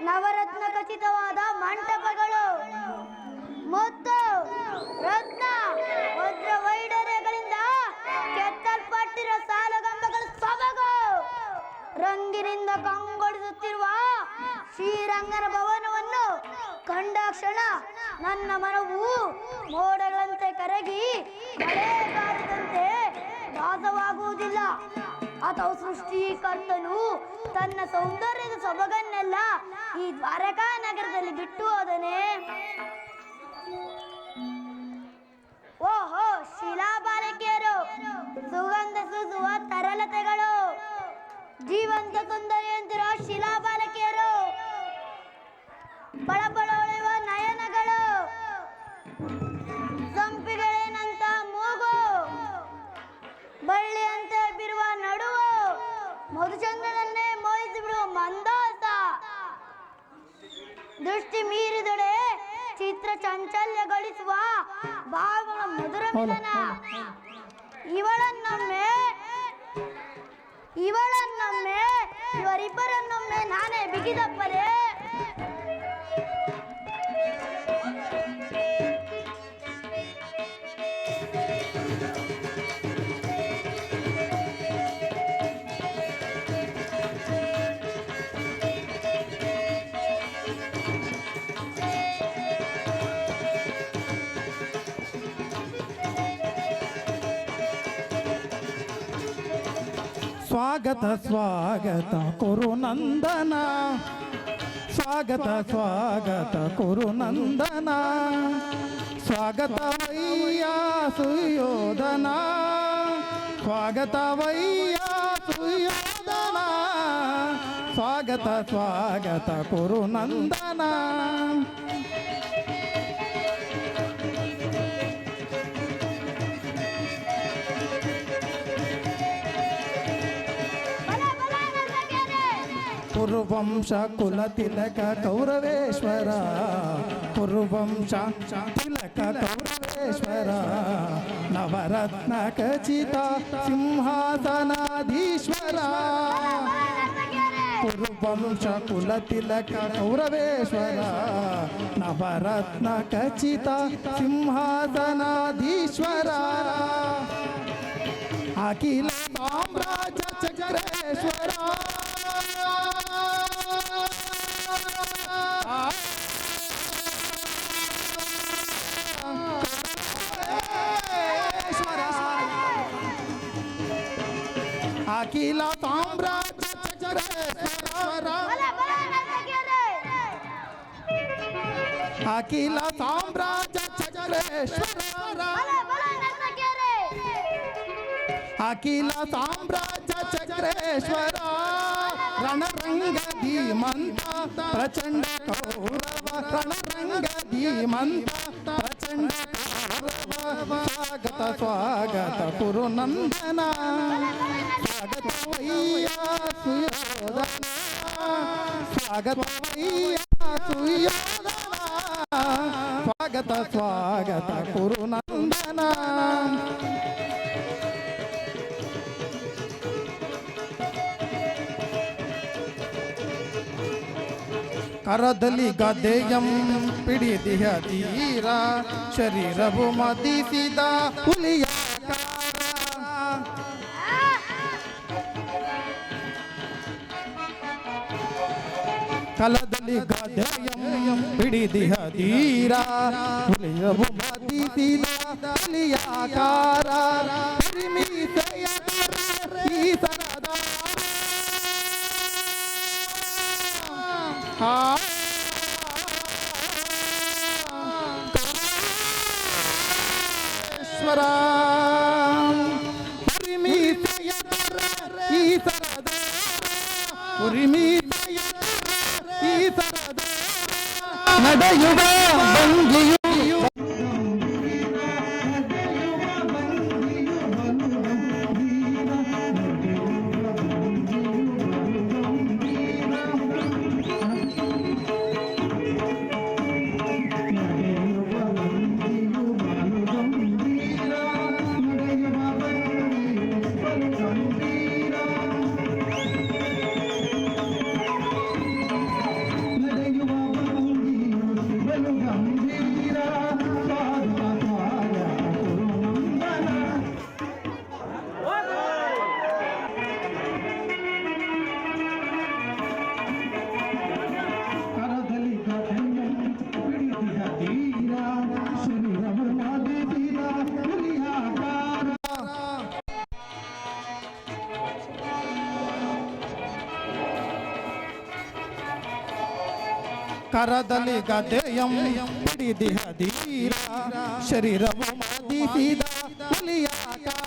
ನವರತ್ನ ಖಚಿತವಾದ ಮಂಟಪಗಳು ಮತ್ತು ರತ್ನ ವಜ್ರ ವೈಡೂರ್ಯಗಳಿಂದ ಕೆತ್ತಲ್ಪಟ್ಟಿರುವ ಸಾಲುಗಂಬಗಳ ಸೊಬಗು ರಂಗಿನಿಂದ ಕಂಗೊಳಿಸುತ್ತಿರುವ ಶ್ರೀರಂಗನ ಭವನವನ್ನು ಕಂಡ ಕ್ಷಣ ನನ್ನ ಮನವು ಮೋಡಗಳಂತೆ ಕರಗಿ ಮಳೆ ಬಾರಿದಂತೆ ದಾಸವಾಗುವುದಿಲ್ಲ. ಅಥವಾ ಸೃಷ್ಟಿಕರ್ತನು ತನ್ನ ಸೌಂದರ್ಯದ ಸೊಬಗನ್ನೆಲ್ಲ ಈ ದ್ವಾರಕಾ ನಗರದಲ್ಲಿ ಬಿಟ್ಟು ಹೋದನೆ. ಓಹೋ, ಶಿಲಾಬಾಲಕಿಯರು, ಸುಗಂಧ ಸೂಸುವ ತರಲತೆಗಳು, ಜೀವಂತ ಸುಂದರಿಯಂತಿರುವ ಶಿಲಾಬಾಲಕಿಯರು, ಬಳಬಳೊಳೆಯುವ ನಯನಗಳು, ಸಂಪಿಗೆಳೇನಂತ ಮೂಗು, ಬಳ್ಳಿಯಂತೆ ಬಿರುವ ನಡುವು, ಮಧುಚಂದ್ರನನ್ನೇ ಮೋಹಿಸಿ ಬಿಡುವ ಮಂದಾಸ, ದೃಷ್ಟಿ ಮೀರಿದೊಡೆ ಚಿತ್ರ ಚಾಂಚಲ್ಯಗೊಳಿಸುವ ಭಾವಗಳ ಮಧುರ ಮಿಲನ. ಇವಳನ್ನೊಮ್ಮೆ ಇವರಿಬ್ಬರನ್ನೊಮ್ಮೆ ನಾನೇ ಬಿಗಿದಪ್ಪರೆ. ಸ್ವಾಗತ ಸ್ವಾಗತ ಕುರುನಂದನ, ಸ್ವಾಗತ ಸ್ವಾಗತ ಕುರುನಂದನ, ಸ್ವಾಗತವಯ್ಯ ಸುಯೋಧನ, ಸ್ವಾಗತವಯ್ಯ ಸುಯೋಧನ, ಸ್ವಾಗತ ಸ್ವಾಗತ ಕುರುನಂದನ. ಕುರುವಂಶ ಕುಲ ತಿಲಕ ಕೌರವೇಶ್ವರ ಕುರುವಂಶ ತಿಲಕ ಕೌರವೇಶ್ವರ ನವರತ್ನ ಖಚಿತ ಸಿಂಹಾಸನಾಧೀಶ್ವರ ಕುರುವಂಶ ಕುಲ ತಿಲಕ ಕೌರವೇಶ್ವರ ನವರತ್ನ ಖಚಿತ ಸಿಂಹಾಸನಾಧೀಶ್ವರ ಅಖಿಲ ಸಾಮ್ರಾಜ್ಯ ಚಕ್ರೇಶ್ವರ ಅಖಿಲ ಸಾಮ್ರಾಜ್ಯ ಚಕ್ರೇಶ್ವರ ಅಖಿಲ ಸಾಮ್ರಾಜ್ಯ ಚಕ್ರೇಶ್ವರ ಅಖಿಲ ಸಾಮ್ರಾಜ್ಯ ಚಕ್ರೇಶ್ವರ ರಣರಂಗ ಧೀಮಂತ ಪ್ರಚಂಡ ಕೌರವ ರಣರಂಗ ಧೀಮಂತ ಪ್ರಚಂಡ ಕೌರವ ಸ್ವಾಗತ ಸ್ವಾಗತ ಕುರುನಂದನ ಸ್ವಾಗತವಯ್ಯ ಸುಯೋಧನ ಸ್ವಾಗತವಯ್ಯ ಸುಯೋಧನ ಸ್ವಾಗತ ಸ್ವಾಗತ ಕುರುನಂದನ ಕರದಲ್ಲಿ ಗದೆಯಂ ಪಿಡಿದಿಹ ತೀರ ಶರೀರವು ಮದಿಸಿದ ಹುಲಿಯ ಕಲದಲ್ಲಿ ಗದೆಯಂ ಪಿಡಿದಿಹ ತೀರ ಹುಲಿಯವು ಮದಿಸಿದ ಹುಲಿಯಾಕಾರ ಪರಿಮಿತೆಯ ಈ ಸರದ ಈಶ್ವರ ಪರಿಮಿತೆಯ ಈ ಸರದ ಪರಿಮಿತೆಯ ಈ ಸರದ ನಡೆಯುವ ಭಂಗಿಯು ಕರದಲ್ಲಿ ಗದೆಯಂ ಹಿಡಿದಿಹ ಧೀರ ಶರೀರವು ಮದಿಸಿದ ಹುಲಿಯಾಕಾರ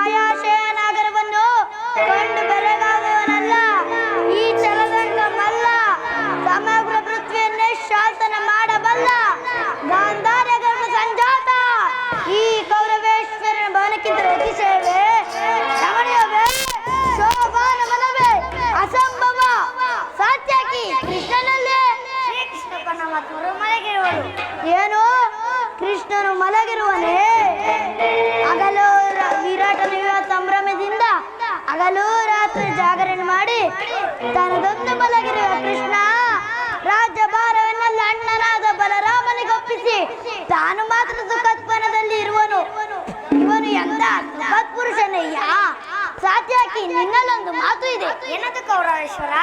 ಮಾಯಾಶಯ ನಗರವನ್ನು ಕಂಡು ಬೆರಗಾದವನಲ್ಲ ಈ ಚಲದಂಗ ಮಲ್ಲ. ಸಮಗ್ರ ಪೃಥ್ವಿಯನ್ನೇ ಶಾಸನ ಮಾಡಬಲ್ಲ ಗಾಂಧಾರ್ಯ ಗರ್ಭ ಸಂಜಾತ. ಈ ಕೌರವೇಶ್ವರನ ಭವನಕ್ಕಿಂತ ಅತಿಶಯವೇ, ರಮಣೀಯವೇ, ಶೋಭಾನ ಮನವೇ, ಅಸಂಭವ. ಸಾತ್ಯಕಿ ಕೃಷ್ಣನಲ್ಲೇ ಶ್ರೀಕೃಷ್ಣ ಪರಮಾತ್ಮರು ಮಲಗಿರುವರು. ಏನು ಕೃಷ್ಣನು ಮಲಗಿರುವನೇ? ಹಗಲು ವಿರಾಟನ ಸಂಭ್ರಮದಿಂದ ಹಗಲು ರಾತ್ರಿ ಜಾಗರಣೆ ಮಾಡಿ ತನದೊಂದು ಮಲಗಿರುವ ಕೃಷ್ಣ ರಾಜ್ಯ ಭಾರವನ್ನೆಲ್ಲ ಅಣ್ಣನಾದ ಬಲರಾಮನಿಗೆ ಒಪ್ಪಿಸಿ ತಾನು ಮಾತ್ರ ಸುಖತ್ವನದಲ್ಲಿ ಇರುವನು. ಇವನು ಎಂದ ಸತ್ಪುರುಷನಯ್ಯ. ಸಾತ್ಯಕಿ ನಿನ್ನಲ್ಲೊಂದು ಮಾತು ಇದೆ. ಏನದು ಕೌರವೇಶ್ವರ?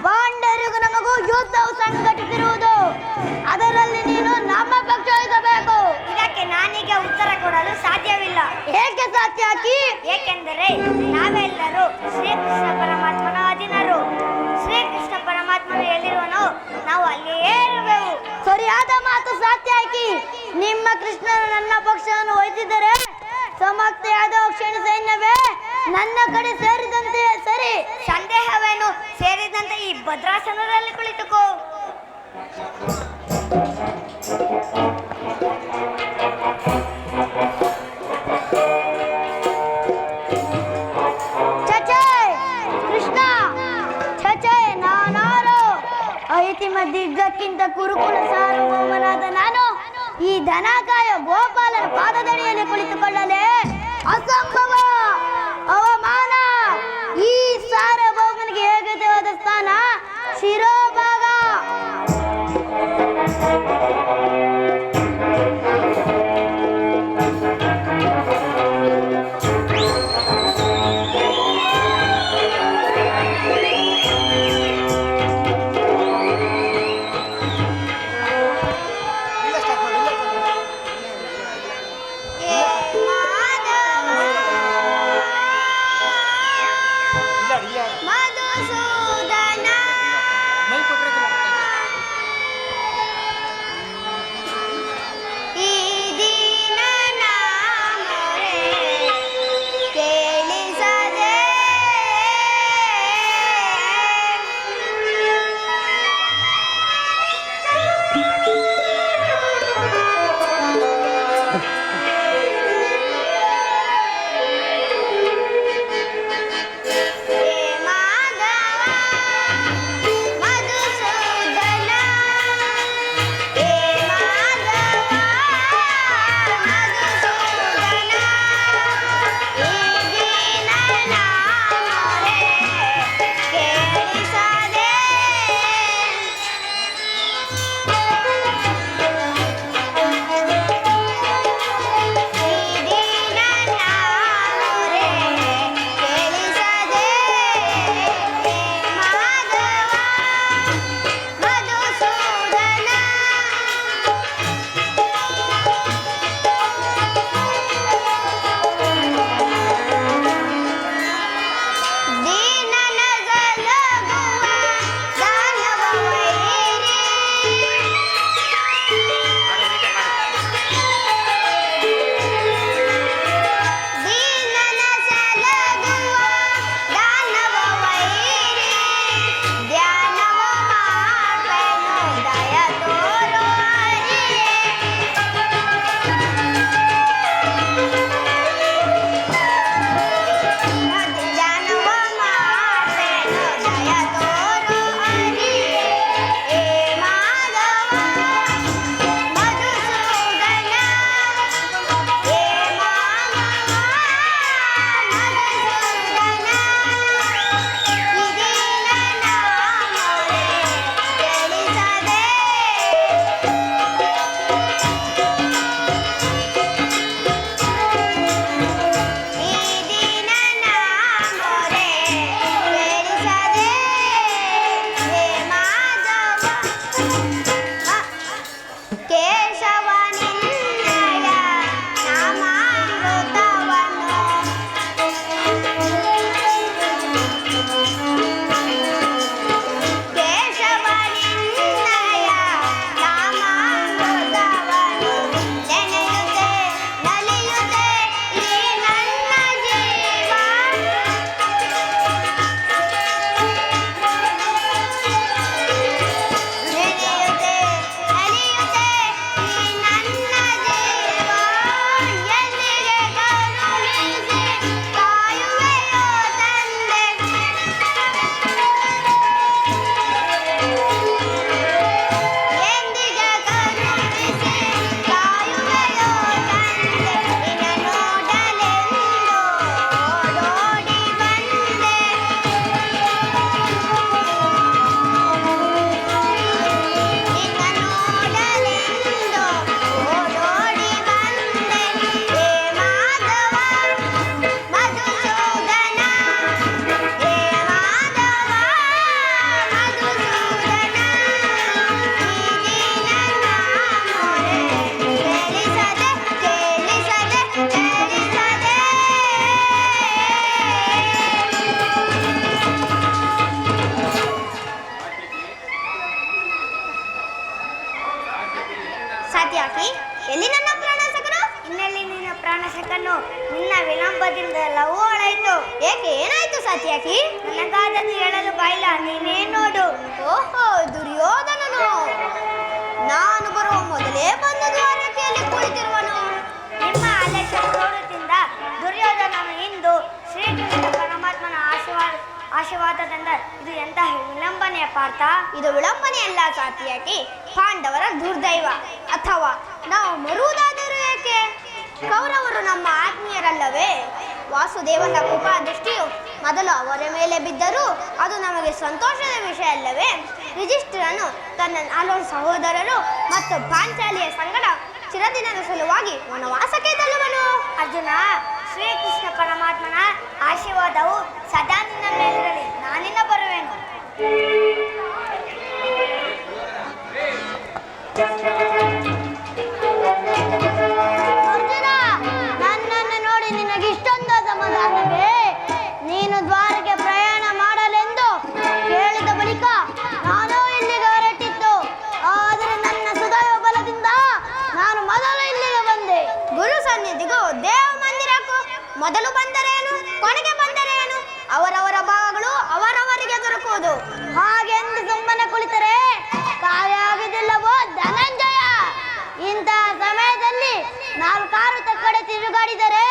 ಪಾಂಡರಿಗೂ ನಮಗೂ ಯುದ್ಧವು ಸಂಘಟಿಸಿರುವುದು, ಅದರಲ್ಲಿ ನೀನು ನಮ್ಮ ಪಕ್ಷ ವಹಿಸಬೇಕು. ಇದಕ್ಕೆ ನಾನೀಗ ಉತ್ತರ ಕೊಡಲು ಸಾಧ್ಯವಿಲ್ಲ. ಏಕೆ ಸಾತ್ಯಕಿ? ಏಕೆಂದರೆ ನಾವೆಲ್ಲರೂ ಶ್ರೀಕೃಷ್ಣ ಪರಮಾತ್ಮನ ಅಧೀನರು. ಶ್ರೀಕೃಷ್ಣ ಪರಮಾತ್ಮನು ಎಲ್ಲಿರುವನೋ ನಾವು ಅಲ್ಲಿಯೇ ಇರುವೆವು. ಸರಿಯಾದ ಮಾತು ಸಾತ್ಯಕಿ. ನಿಮ್ಮ ಕೃಷ್ಣನು ನನ್ನ ಪಕ್ಷವನ್ನು ವಹಿಸಿದರೆ ಸಮಕ್ತಿಯಾದ ಕ್ಷಣಿ ಸೈನ್ಯವೇ ನನ್ನ ಕಡೆ ಸೇರಿದಂತೆ ಸರಿ. ಸಂದೇಹವೇನು? ಸೇರಿದಂತೆ ಈ ಭದ್ರಾಸನದಲ್ಲಿ ಕುಳಿತುಕೋ. ಚಚೆ ಕೃಷ್ಣ, ಚಚೆ ನಾನಾರು ಐತಿಮ ದಿಗ್ಗಕ್ಕಿಂತ ಕುರುಕುಲ ಸಾರ್ವಭೌಮನಾದ ನಾನು ಈ ಧನಕಾಯ ಗೋಪಾಲನ ಪಾದದಡಿಯಲ್ಲಿ ಕುಳಿತುಕೊಳ್ಳಲೇ? ಅಸಂಭವ, ಅವಮಾನ. ಈ ಸಾರ್ವಭೌಮನಿಗೆ ಹೇಗತೆವಾದ ಸ್ಥಾನ ಶಿರೋಭಾಗ. ಮಧುಸೂದನ ಸತ್ಯಾಕಿ, ಎಲ್ಲಿ ನನ್ನ ಪ್ರಾಣಸಕನು? ಇನ್ನೆಲ್ಲಿ ನಿನ್ನ ಪ್ರಾಣಸಕನು? ನಿನ್ನ ವಿಳಂಬದಿಂದ ಎಲ್ಲವೂ ಹಾಳಾಯಿತು. ಏಕೆ, ಏನಾಯ್ತು ಸತ್ಯಾಕಿ? ನನಗಾದದ್ದು ಹೇಳಲು ಬಾಯಿಲ್ಲ, ನೀನೇ ನೋಡು. ಓಹೋ, ದುರ್ಯೋಧನನು. ನಾನು ಬರುವ ಮೊದಲೇ ಬಂದು ದ್ವಾರಕೆಯಲ್ಲಿ ಕುಳಿತಿರುವನು. ನಿಮ್ಮ ಆಲಸ್ಯ ಪ್ರವೃತ್ತಿಯಿಂದ ದುರ್ಯೋಧನನು ಇಂದು ಶ್ರೀಕೃಷ್ಣ ಪರಮಾತ್ಮನ ಆಶೀರ್ವಾದದಿಂದ ಇದು ಎಂತಹ ವಿಳಂಬನೆಯ ಪಾರ್ಥ. ಇದು ವಿಳಂಬನೆಯಲ್ಲ ಸತ್ಯಾಕಿ, ಪಾಂಡವರ ದುರ್ದೈವ. ಅಥವಾ ನಾವು ಮರುವುದಾದರೂ ಏಕೆ? ಕೌರವರು ನಮ್ಮ ಆತ್ಮೀಯರಲ್ಲವೇ? ವಾಸುದೇವನ ಕೃಪಾ ದೃಷ್ಟಿಯು ಮೊದಲು ಅವರ ಮೇಲೆ ಬಿದ್ದರೂ ಅದು ನಮಗೆ ಸಂತೋಷದ ವಿಷಯ ಅಲ್ಲವೇ? ಯುಧಿಷ್ಠಿರನು ತನ್ನ 4 ಸಹೋದರರು ಮತ್ತು ಪಾಂಚಾಲಿಯ ಸಂಗಡ ಚಿರದಿನದ ಸಲುವಾಗಿ ವನವಾಸಕ್ಕೆ ತಳ್ಳುವನು. ಅರ್ಜುನ, ಶ್ರೀಕೃಷ್ಣ ಪರಮಾತ್ಮನ ಆಶೀರ್ವಾದವು ಸದಾ ನಿನ್ನ ಮೇಲಿರಲಿ. ನಾನಿನ್ನ ಬರುವೆನು. ಅರ್ಜುನ, ನನ್ನನ್ನು ನೋಡಿ ನಿನಗಿಷ್ಟೊಂದು ಅಸಮಾಧಾನವೇ? ನೀನು ದ್ವಾರಕ್ಕೆ ಪ್ರಯಾಣ ಮಾಡಲೆಂದು ಕೇಳಿದ ಬಳಿಕ ನಾನು ಇಲ್ಲಿಗೆ ಹೊರಟಿತ್ತು. ಆದರೆ ನನ್ನ ಸುದೈವ ಬಲದಿಂದ ನಾನು ಮೊದಲು ಇಲ್ಲಿಗೆ ಬಂದೆ. ಗುರು ಸನ್ನಿಧಿಗೂ ದೇವ ಮಂದಿರಕ್ಕೂ ಮೊದಲು ಬಂದರೇನು, ಕೊನೆಗೆ ಬಂದರೇನು? ಅವರವರ ಭಾಗಗಳು ಅವರವರಿಗೆ ದೊರಕುವುದು. ಹಾಗೆಂದು ಸುಮ್ಮನೆ ಕುಳಿತರೆ ಕಾರ್ಯ ಆಗುವುದಿಲ್ಲವೋ ಧನಂಜಯ? ಇಂತಹ ಸಮಯದಲ್ಲಿ 4 ಕಡೆ ತಿರುಗಾಡಿದರೆ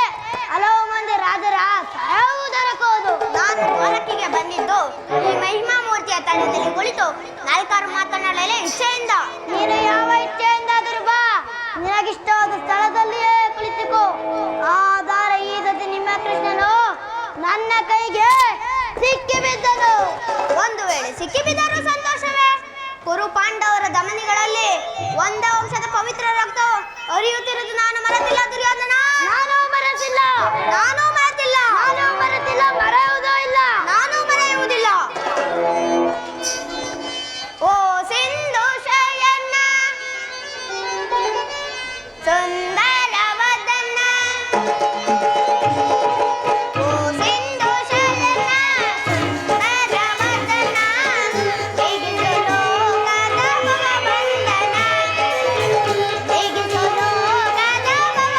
ಹಲವು ಮಂದಿ ರಾಜರ ಸಹಾಯವು ದೊರಕುವುದು. ನಾನು ದ್ವಾರಕೆಗೆ ಬಂದಿದ್ದು ಈ ಮಹಿಮಾ ಮೂರ್ತಿಯ ತಳದಲ್ಲಿ ಕುಳಿತು 4 ಮಾತನಾಡಲೇ ಇಚ್ಛೆಯಿಂದ. ನೀನು ಯಾವ ಇಚ್ಛೆಯಿಂದಾದರೂ ಬಾ, ನಿನಗಿಷ್ಟವಾದ ಸ್ಥಳದಲ್ಲಿಯೇ ಕುಳಿತುಕೋ. ಆದರೆ ಈ ಸತಿ ನಿಮ್ಮ ಕೃಷ್ಣನು ನನ್ನ ಕೈಗೆ ಸಿಕ್ಕಿಬಿದ್ದನು. ಒಂದು ವೇಳೆ ಸಿಕ್ಕಿಬಿದ್ದರೂ ಸಂತೋಷವೇ? ಕುರು ಪಾಂಡವರ ದಮನಿಗಳಲ್ಲಿ ಒಂದೇ ವಂಶದ ಪವಿತ್ರ ರಕ್ತ ಹರಿಯುತ್ತಿರುವುದು ನಾನು ಮರೆತಿಲ್ಲ ದುರ್ಯೋಧನ. ನಾನು ಮರೆತಿಲ್ಲ, ನಾನು ಮರೆತಿಲ್ಲ, ನಾನು ಮರೆತಿಲ್ಲ, ಮರೆಯುವುದೂ ಇಲ್ಲ, ನಾನು ಮರೆಯುವುದಿಲ್ಲ. ಓ ಸಿಂಧು ಶಯನ ಸುಂದರ ವದನ, ಓ ಸಿಂಧು ಶಯನ ಸುಂದರ ವದನ, ಹೇಗಿಸು ಲೋಕದ ಭಗವಂದನ, ಹೇಗಿಸು ಲೋಕದ ಭಗವಂದನ.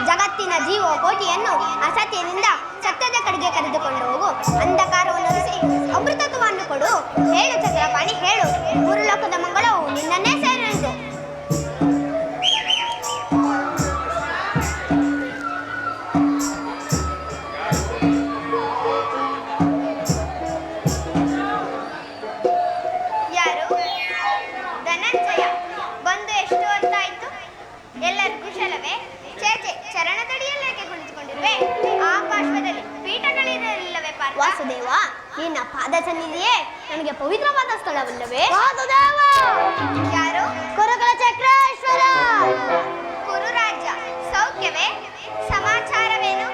ಜಗತ್ತಿನ ಜೀವಕೋಟಿಯನ್ನು ಅಸತ್ಯದಿಂದ ಸತ್ಯದ ಕಡೆಗೆ ಕರೆದುಕೊಂಡು ಹೋಗು. ಅಂಧಕಾರವನ್ನು ಅರಿಸಿ ಅಮೃತತ್ವವನ್ನು ಕೊಡು. ಹೇಳು ಚಕ್ರಪಾಣಿ, ಹೇಳು. ಮೂರು ಲೋಕದ ಮಂಗಳವು ನಿನ್ನನ್ನೇ ಸೇರಿತು. ಯಾರು? ಧನಂಜಯ. ಬಂದು ಎಷ್ಟು ಹೊತ್ತಾಯ್ತು? ಎಲ್ಲರೂ ಕುಶಲವೇ? ಚೇಚೆ, ಚರಣದಡಿಯಲ್ಲೇಕೆ ಕುಳಿತುಕೊಂಡಿರುವೆ? ಆ ಪಾರ್ಶ್ವದಲ್ಲಿ ಪೀಠಗಳಿರಲಿಲ್ಲವೇ ಪಾರ್ಥ? ವಾಸುದೇವ, ನಿನ್ನ ಪಾದ ಸನ್ನಿಧಿಯೇ ನನಗೆ ಪವಿತ್ರವಾದ ಸ್ಥಳವಿಲ್ಲವೇ? ವಾಸುದೇವ. ಯಾರು? ಕುರುಕುಲ ಚಕ್ರೇಶ್ವರ. ಕುರುರಾಜ್ಯ ಸೌಖ್ಯವೇ? ಸಮಾಚಾರವೇನು?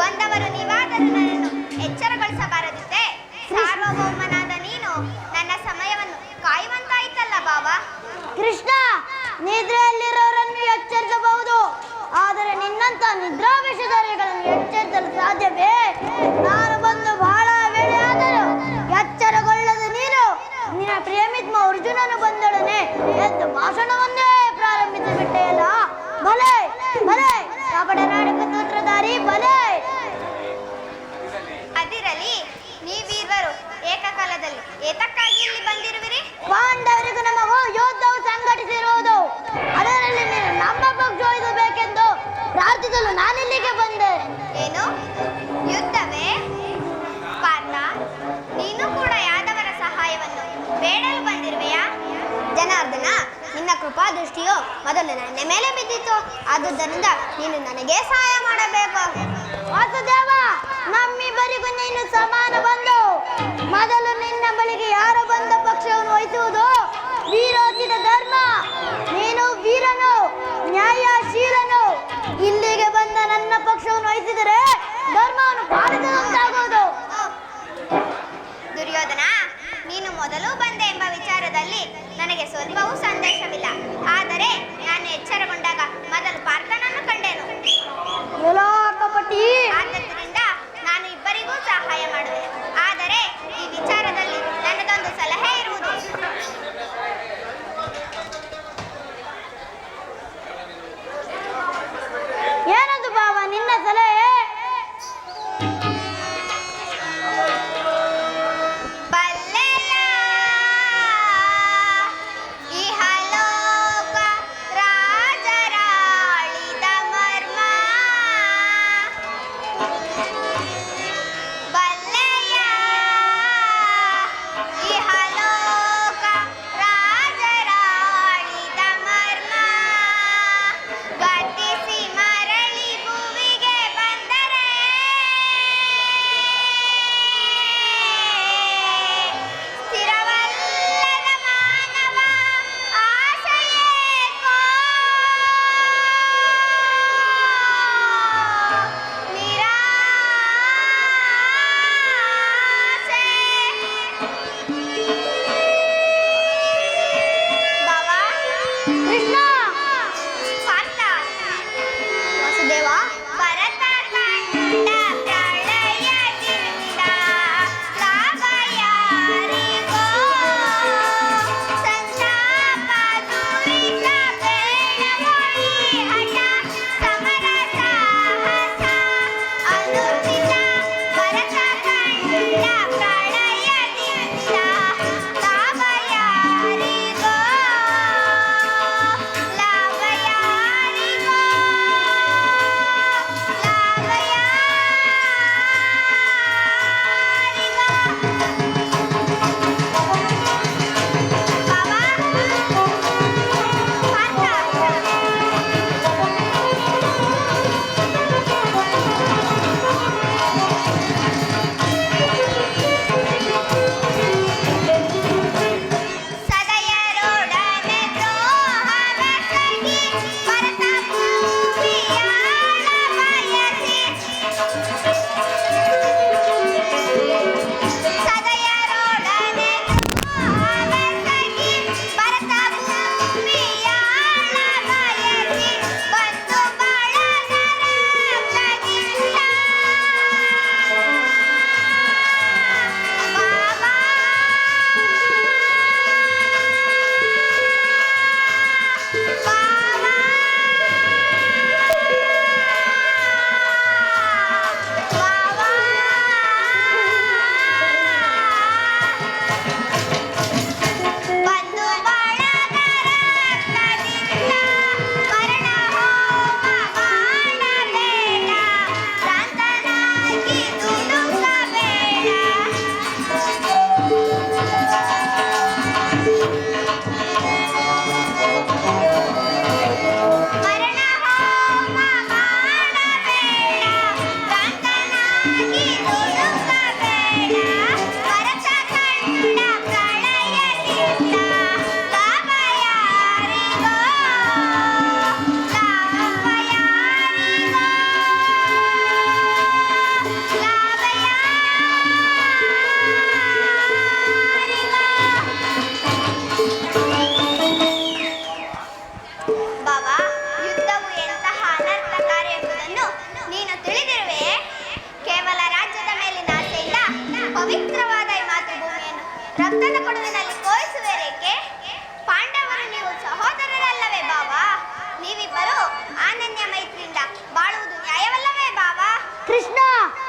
ಬಂದವರು ನೀವಾದರೂ ನನ್ನನ್ನು ಎಚ್ಚರಗೊಳಿಸಬಾರದಿತ್ತೆ? ಸಾರ್ವಭೌಮನಾದ ನೀನು ನನ್ನ ಸಮಯವನ್ನು ಕಾಯುವಂತಾಯ್ತಲ್ಲ ಬಾವ. ಕೃಷ್ಣ, ನಿದ್ರೆಯಲ್ಲಿರೋರನ್ನು ಎಚ್ಚರಿಸಬಹುದು, ಆದರೆ ನಿನ್ನಂತ ನಿದ್ರಾವಿಷಧಾರಿಗಳನ್ನು ಎಚ್ಚರಿಸಲು ಸಾಧ್ಯವೇ? ನಾನು ಬಂದು ಬಹಳ ವೇಳೆ ಆದರೂ ಎಚ್ಚರಗೊಳ್ಳದ ನೀನು ನಿನ್ನ ಪ್ರಿಯಮಿತ್ಮ ಅರ್ಜುನನು ಬಂದೊಡನೆ ಎದ್ದು ಭಾಷಣವನ್ನೇ ಪ್ರಾರಂಭಿಸಿಬಿಟ್ಟೆಯಲ್ಲ. ಬಲೆ ಬಲೆ ಕಪಟ ನಾಟಕ ಸೂತ್ರಧಾರಿ, ಬಲೆ. ಅದಿರಲಿ, ನೀವಿರುವರು ಏಕಕಾಲದಲ್ಲಿ ಏತಕ್ಕಾಗಿ ಇಲ್ಲಿ ಬಂದಿರುವಿರಿ? ಪಾಂಡವರಿಗೂ ನಮಗೂ ಯುದ್ಧವು ಸಂಘಟಿಸಿರುವುದು, ಅದರಲ್ಲಿ ನೀನು ನಮ್ಮ ಪಕ್ಷ ವಹಿಸಬೇಕೆಂದು ಪ್ರಾರ್ಥಿಸಲು ನಾನಿಲ್ಲಿಗೆ ಬಂದೆ. ಏನು ಯುದ್ಧವೇ? ಪಾರ್ಥ, ನೀನು ಕೂಡ ಯಾದವರ ಸಹಾಯವನ್ನು ಬೇಡಲು ಬಂದಿರುವೆಯಾ? ಜನಾರ್ದನ, ನಿನ್ನ ಕೃಪಾ ದೃಷ್ಟಿಯು ಮೊದಲು ನನ್ನ ಮೇಲೆ ಬಿದ್ದಿತ್ತು. ಆದುದರಿಂದ ನೀನು ನನಗೇ ಸಹಾಯ ಮಾಡಬೇಕು. ವಾಸುದೇವ, ನಮ್ಮಿಬ್ಬರಿಗೂ ನೀನು ಸಮಾನ ಬಂದು. ಮೊದಲು ನಿನ್ನ ಬಳಿಗೆ ಯಾರು ಬಂದ ಪಕ್ಷವನ್ನು ವಹಿಸುವುದು ವೀರೋಚಿತ ಧರ್ಮ. ನೀನು ವೀರನು, ನ್ಯಾಯಶೀಲನು. ಇಲ್ಲಿಗೆ ಬಂದ ನನ್ನ ಪಕ್ಷವನ್ನು ವಹಿಸಿದರೆ ಧರ್ಮವನ್ನು ಪಾಲಿಸುವಂತಾಗುವುದು. ದುರ್ಯೋಧನ, ನೀನು ಮೊದಲು ಬಂದೆ ಎಂಬ ವಿಚಾರದಲ್ಲಿ ನನಗೆ ಸ್ವಲ್ಪವೂ ಸಂದೇಹವಿಲ್ಲ. ಆದರೆ ನಾನು ಎಚ್ಚರಗೊಂಡಾಗ ಮೊದಲು ಪಾರ್ಥನನ್ನು ಕಂಡೆನು. ಎಲ್ಲೋ ಕಪಟಿ. ಆದ್ದರಿಂದ ನಾನು ಇಬ್ಬರಿಗೂ ಸಹಾಯ ಮಾಡುವೆನು. ಆದರೆ ಈ ವಿಚಾರದಲ್ಲಿ ನನ್ನದೊಂದು ಸಲಹೆ ಇರುವುದು. ಏನದು ಬಾವ ನಿನ್ನ ಸಲಹೆ? ಬಲ್ಲೆಲ್ಲ ಇಹಲೋಕದಲ್ಲಿ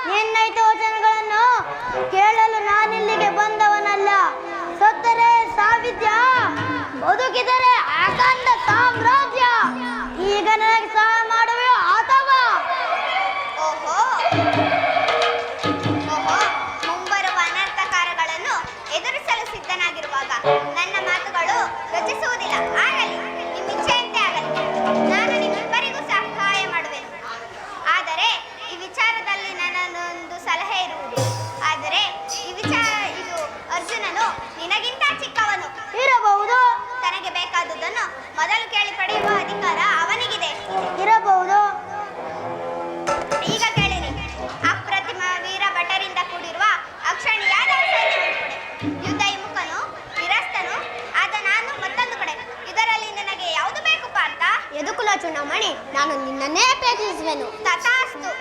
ನಿನ್ನ ವಚನಗಳನ್ನು ಕೇಳಲು ನಾನಿಲ್ಲಿಗೆ ಬಂದವನಲ್ಲ. ಸತ್ತರೆ ಸಾವಿದ್ಯ, ಬದುಕಿದರೆ ಅಖಂಡ ಸಾಮ್ರಾಜ್ಯ. ಈಗ ನನಗೆ ಸಹಾಯ ಮಾಡುವೆ ಅಥವಾ? ಓಹೋ ಓಹೋ, ಮುಂಬರುವ ಅನರ್ಥಕಾರಗಳನ್ನು ಎದುರಿಸಲು ಸಿದ್ಧನಾಗಿರುವಾಗ ನನ್ನ ಮಾತುಗಳು ರಚಿಸುವುದಿಲ್ಲ. ಆಗಲಿ, ನಿಮ್ಮ ಇಚ್ಛೆಯಂತೆ ಆಗಲಿ. ನಾನು ನಿಮ್ಮಿಬ್ಬರಿಗೂ ಸಹಾಯ ಮಾಡುವೆನು. ಆದರೆ ಈ ವಿಚಾರದಲ್ಲಿ ನನ್ನದೊಂದು ಸಲಹೆ ಇರುವುದು. ಆದರೆ ಇದು ಅರ್ಜುನನು ನಿನಗಿಂತ ಚಿಕ್ಕವನು ಇರಬಹುದು. ತನಗೆ ಬೇಕಾದುದನ್ನು ಮೊದಲು ಕೇಳಿ ಪಡೆಯುವ ಅಧಿಕಾರ ಅವನಿಗಿದೆ. ಇರಬಹುದು. ಈಗ ಕೇಳಿರಿ. ಅಪ್ರತಿಮ ವೀರ ಭಟರಿಂದ ಕೂಡಿರುವ ಅಕ್ಷಣಿಯಾದ ಸೈನ್ಯವನ್ನು ಕೊಡೆ. ಯುದ್ಧ ವಿಮುಖನು ನಿರಸ್ತನು ಆದ ನಾನು ಮತ್ತೊಂದು ಕಡೆ. ಇದರಲ್ಲಿ ನಿನಗೆ ಯಾವುದು ಬೇಕು ಪಾರ್ಥ? ಯದುಕುಲ ಚೂಡಾಮಣಿ, ನಾನು ನಿನ್ನನ್ನೇ ಅಪೇಕ್ಷಿಸುವೆನು. ತಥಾಸ್ತು.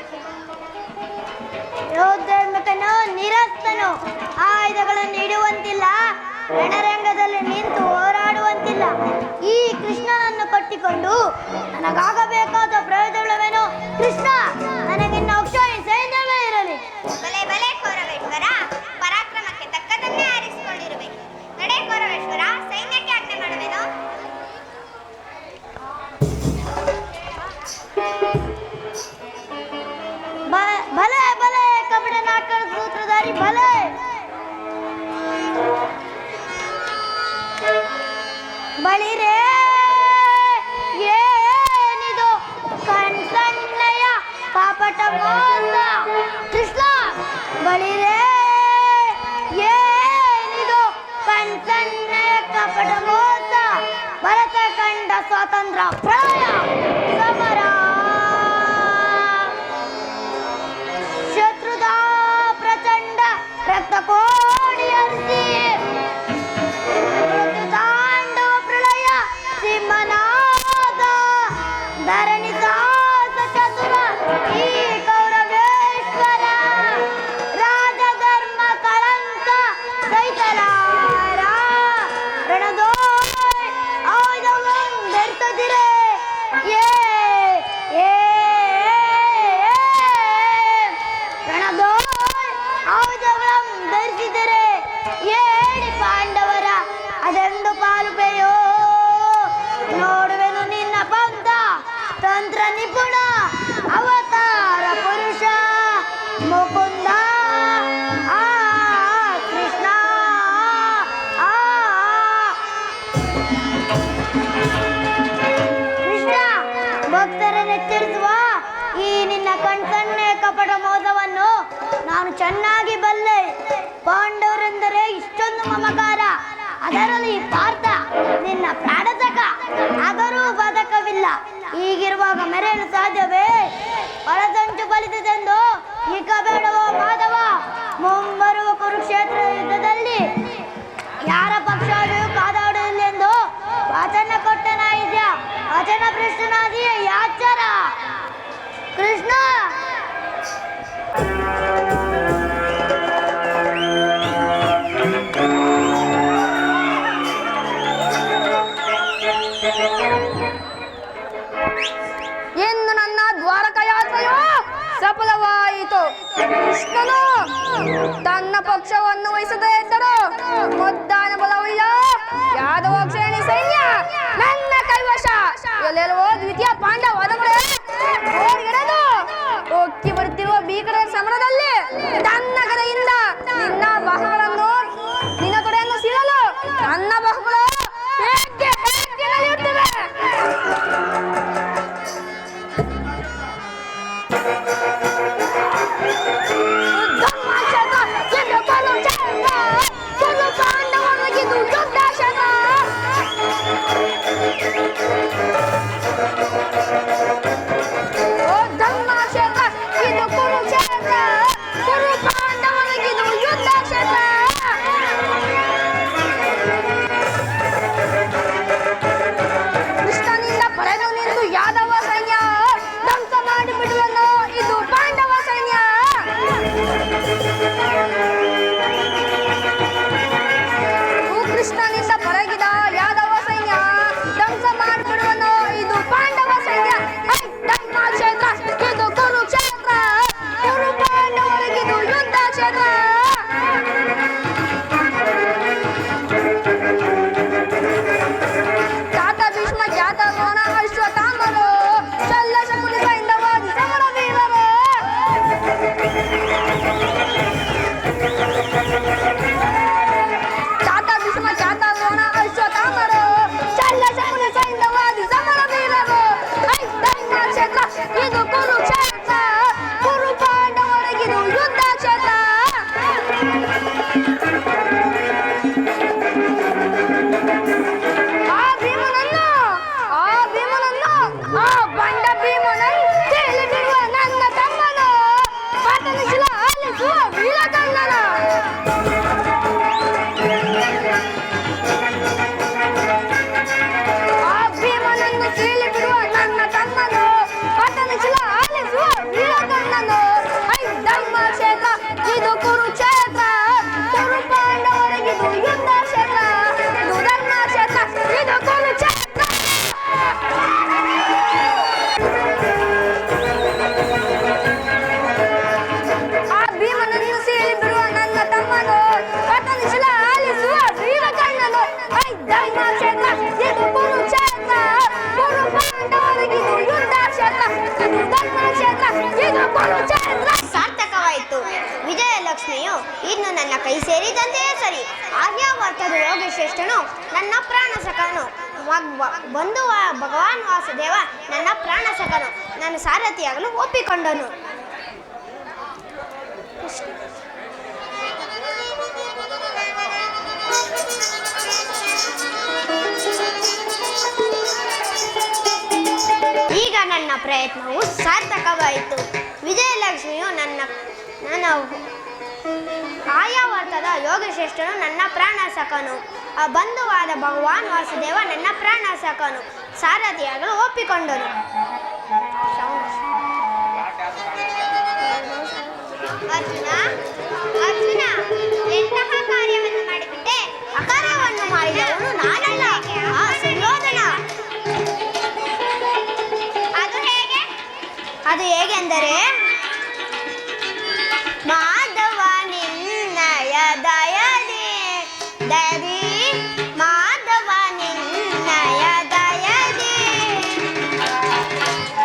ಯೋಧರ್ಮಕನು ನಿರಸ್ತನು, ಆಯುಧಗಳನ್ನು ಇಡುವಂತಿಲ್ಲ, ರಣರಂಗದಲ್ಲಿ ನಿಂತು ಹೋರಾಡುವಂತಿಲ್ಲ. ಈ ಕೃಷ್ಣನನ್ನು ಕಟ್ಟಿಕೊಂಡು ನನಗಾಗಬೇಕಾದ ಪ್ರಯೋಜನವೇನು? ಕೃಷ್ಣ, ನನಗಿನ್ನ ಅಕ್ಷಯ ಸೈನ್ಯವೇ ಇರಲಿ. ಬಲೆ ಬಲೆ ಕೌರವೇಶ್ವರ, ಪರಾಕ್ರಮಕ್ಕೆ ತಕ್ಕದನ್ನೇ ಆರಿಸಿಕೊಂಡಿರುವೆ. ನಡೆ ಕೌರವೇಶ್ವರ, ಸೈನ್ಯಕ್ಕೆ ಆಜ್ಞೆ ಮಾಡುವೆನು. ಭಲೆ ಭಲೆ ಕಪಟ ನಾಟಕದ ಸೂತ್ರಧಾರಿ ಭಲೆ. ಬಳಿರೇ ಏನಿದು ಕಣ್ಸಣ್ಣಯ ಕಪಟ ಮೋಸ? ಕೃಷ್ಣ, ಬಳಿರೇ ಏನಿದು ಕಣ್ಸಣ್ಣಯ ಕಪಟ ಮೋಸ? ಭರತ ಕಂಡ ಸ್ವಾತಂತ್ರ್ಯ ಪ್ರಾಯ ಸಮರ, ಶತ್ರುದ ಪ್ರಚಂಡ ರಕ್ತ ಕೋಡಿ ಹರಿಸಿ, ತಾಂಡವ ಪ್ರಳಯ ಸಿಂಹನಾದ, ಧರಣಿ ದಾಸ ಚತುರ ಈ ಕೌರವೇಶ್ವರ, ರಾಜಧರ್ಮ ಕಳಂಕ ಸೈತಲಾರ, ರಣದೋಯ್ ಆಯುಧವನ್ನು ಧರಿಸದಿರೆ. ರಣದೋಯ್ ಆಯುಧಗಳನ್ನು ಧರಿಸಿದರೆ ಏಳಿ ಪಾಂಡವರ ಅದೆಂದು ಪಾಲುಪೆಯೋ? ನೋಡುವೆನು ನಿನ್ನ ಪಂಥ, ತಂತ್ರ ನಿಪುಣ, ಅವತಾರ ಪುರುಷ ಮುಕುಂದ. ಆ ಕೃಷ್ಣ, ಕೃಷ್ಣ, ಭಕ್ತರನ್ನು ಎಚ್ಚರಿಸುವ ಈ ನಿನ್ನ ಕಣ್ಸನ್ನೆ ಕಪಟ ಮೋಸವನ್ನು ನಾನು ಚೆನ್ನಾಗಿ ಬಲ್ಲೆ. ಪಾಂಡವರೆಂದರೆ ಇಷ್ಟೊಂದು ಮಮಕಾರ, ಅದರಲ್ಲಿ ಪಾರ್ಥ ನಿನ್ನ ಪ್ರಾಣತಕ, ಆದರೂ ಬದಕವಿಲ್ಲ. ಹೀಗಿರುವಾಗ ಮೆರೆಯಲು ಸಾಧ್ಯವೇ? ಒಳಸಂಚು ಫಲಿತದೆಂದು ಈಗ ಬೇಡವೋ ಮಾಧವ? ಮುಂಬರುವ ಕುರುಕ್ಷೇತ್ರ ಯುದ್ಧದಲ್ಲಿ ಯಾರ ಪಕ್ಷಾದರೂ ಕಾದಾಡುವುದಿಲ್ಲೆಂದು ವಚನ ಕೊಟ್ಟನ ಇದ್ಯ, ವಚನ ಭ್ರಷ್ಟನಾದಿಯೇ ಯಾಚಾರ. ಕೃಷ್ಣ, ಇನ್ನು ನನ್ನ ದ್ವಾರಕ ಯಾತ್ರೆಯು ಸಫಲವಾಯಿತು. ಕೃಷ್ಣನು ತನ್ನ ಪಕ್ಷವನ್ನು ವಹಿಸದೇ ಇದ್ದರು ಮುದ್ದಾನ ಬಲವಿಲ್ಲ. ಯಾದವ ಕ್ಷೇಣಿ ಸೈನ್ಯ ನನ್ನ ಕೈವಶ. ಎಲ್ಲೆಲ್ಲವೋ ದ್ವಿತೀಯ ಪಾಂಡವ ಹೊರಗಡೆದು ಒಕ್ಕಿ ಬರುತ್ತಿರುವ ಭೀಕರ ಸಮರದಲ್ಲಿ ತನ್ನ ಕಡೆಯಿಂದ ನಿನ್ನ ಬಾಹುಗಳನ್ನು, ನಿನ್ನ ತೊಡೆಯನ್ನು ಸೀಳಲು ನನ್ನ ಬಾಹುಗಳು ಹೇಗೆ ಹೇಗೆ ನಡೆಯುತ್ತಿವೆ. ಪಾಂಡವನಿಗೆ ಇನ್ನು ನನ್ನ ಕೈ ಸೇರಿದಂತೆಯೇ ಸರಿ. ಆರ್ಯಾವರ್ತದ ಯೋಗಶ್ರೇಷ್ಠನು ನನ್ನ ಪ್ರಾಣ ಸಖನು. ಭಗವಾನ್ ವಾಸುದೇವ ನನ್ನ ಪ್ರಾಣ ಸಖನು. ನನ್ನ ಸಾರಥಿಯಾಗಲು ಒಪ್ಪಿಕೊಂಡನು. ಈಗ ನನ್ನ ಪ್ರಯತ್ನವು ಸಾರ್ಥಕವಾಯಿತು. ವಿಜಯಲಕ್ಷ್ಮಿಯು ನನ್ನ ಆರ್ಯಾವರ್ತದ ಯೋಗಶ್ರೇಷ್ಠನು ನನ್ನ ಪ್ರಾಣ ಸಖನು. ಬಂಧುವಾದ ಭಗವಾನ್ ವಾಸುದೇವ ನನ್ನ ಪ್ರಾಣ ಸಖನು. ಸಾರಥಿಯಾಗಲು ಒಪ್ಪಿಕೊಂಡನು. ಅರ್ಜುನ ಅರ್ಜುನ ಎಂತಹ ಕಾರ್ಯವನ್ನು ಮಾಡಿಬಿಟ್ಟೆ? ಅಕಾರ್ಯವನ್ನು ಮಾಡಿದವನು ನಾನಲ್ಲ, ಆ ಸುಯೋಧನ. ಅದು ಹೇಗೆಂದರೆ, ಮಾಧವ ನಿನ್ನಯ ದಯದಿ ದಯದಿ ಮಾಧವ ನಿನ್ನಯ ದಯದಿ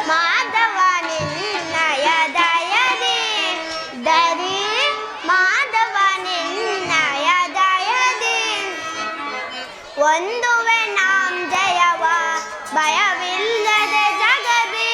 ಮಾಧವ ನಿನ್ನಯ ದಯದಿ ದಯದಿ ಮಾಧವ ನಿನ್ನಯ ದಯದಿ ಒಂದುವೆ ನಾಂ ಜಯವ ಭಯವಿಲ್ಲದೆ ಜಗದಿ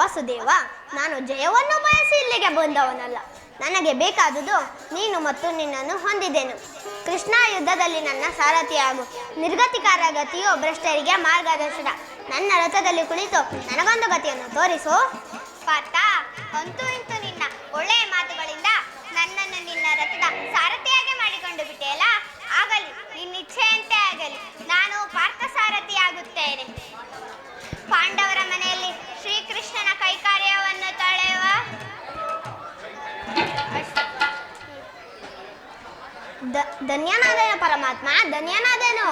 ವಸುದೇವ, ನಾನು ಜಯವನ್ನು ಬಯಸಿ ಇಲ್ಲಿಗೆ ಬಂದವನಲ್ಲ. ನನಗೆ ಬೇಕಾದುದು ನೀನು ಮತ್ತು ನಿನ್ನನ್ನು ಹೊಂದಿದೆನು. ಕೃಷ್ಣ, ಯುದ್ಧದಲ್ಲಿ ನನ್ನ ಸಾರಥಿಯಾಗು. ನಿರ್ಗತಿಕಾರ ಗತಿಯು ಭ್ರಷ್ಟರಿಗೆ ಮಾರ್ಗದರ್ಶನ. ನನ್ನ ರಥದಲ್ಲಿ ಕುಳಿತು ನನಗೊಂದು ಗತಿಯನ್ನು ತೋರಿಸು. ಪಾರ್ಥ, ಅಂತೂ ಇಂತೂ ನಿನ್ನ ಒಳ್ಳೆಯ ಮಾತುಗಳಿಂದ ನನ್ನನ್ನು ನಿನ್ನ ರಥದ ಸಾರಥಿಯಾಗಿ ಮಾಡಿಕೊಂಡು ಬಿಟ್ಟೆಯಲ್ಲ. ಆಗಲಿ, ನಿನ್ನ ಇಚ್ಛೆಯಂತೆ ಆಗಲಿ. ನಾನು ಪಾರ್ಥ ಸಾರಥಿಯಾಗುತ್ತೇನೆ. ಪಾಂಡವರ ಮನೆಯಲ್ಲಿ ಶ್ರೀಕೃಷ್ಣನ ಕೈಕಾರ್ಯವನ್ನು ತಳೆಯುವ ಧನ್ಯನಾದನು ಪರಮಾತ್ಮ, ಧನ್ಯನಾದನು.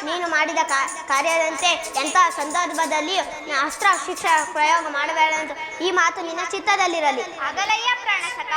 ನೀನು ಮಾಡಿದ ಕಾರ್ಯದಂತೆ ಎಂತಹ ಸಂದರ್ಭದಲ್ಲಿಯೂ ಅಸ್ತ್ರ ಶಿಕ್ಷೆ ಪ್ರಯೋಗ ಮಾಡಬೇಡ ಅಂತ ಈ ಮಾತು ನಿನ್ನ ಚಿತ್ತದಲ್ಲಿರಲಿ. ಆಗಲಯ್ಯ ಪ್ರಾಣಸಖ,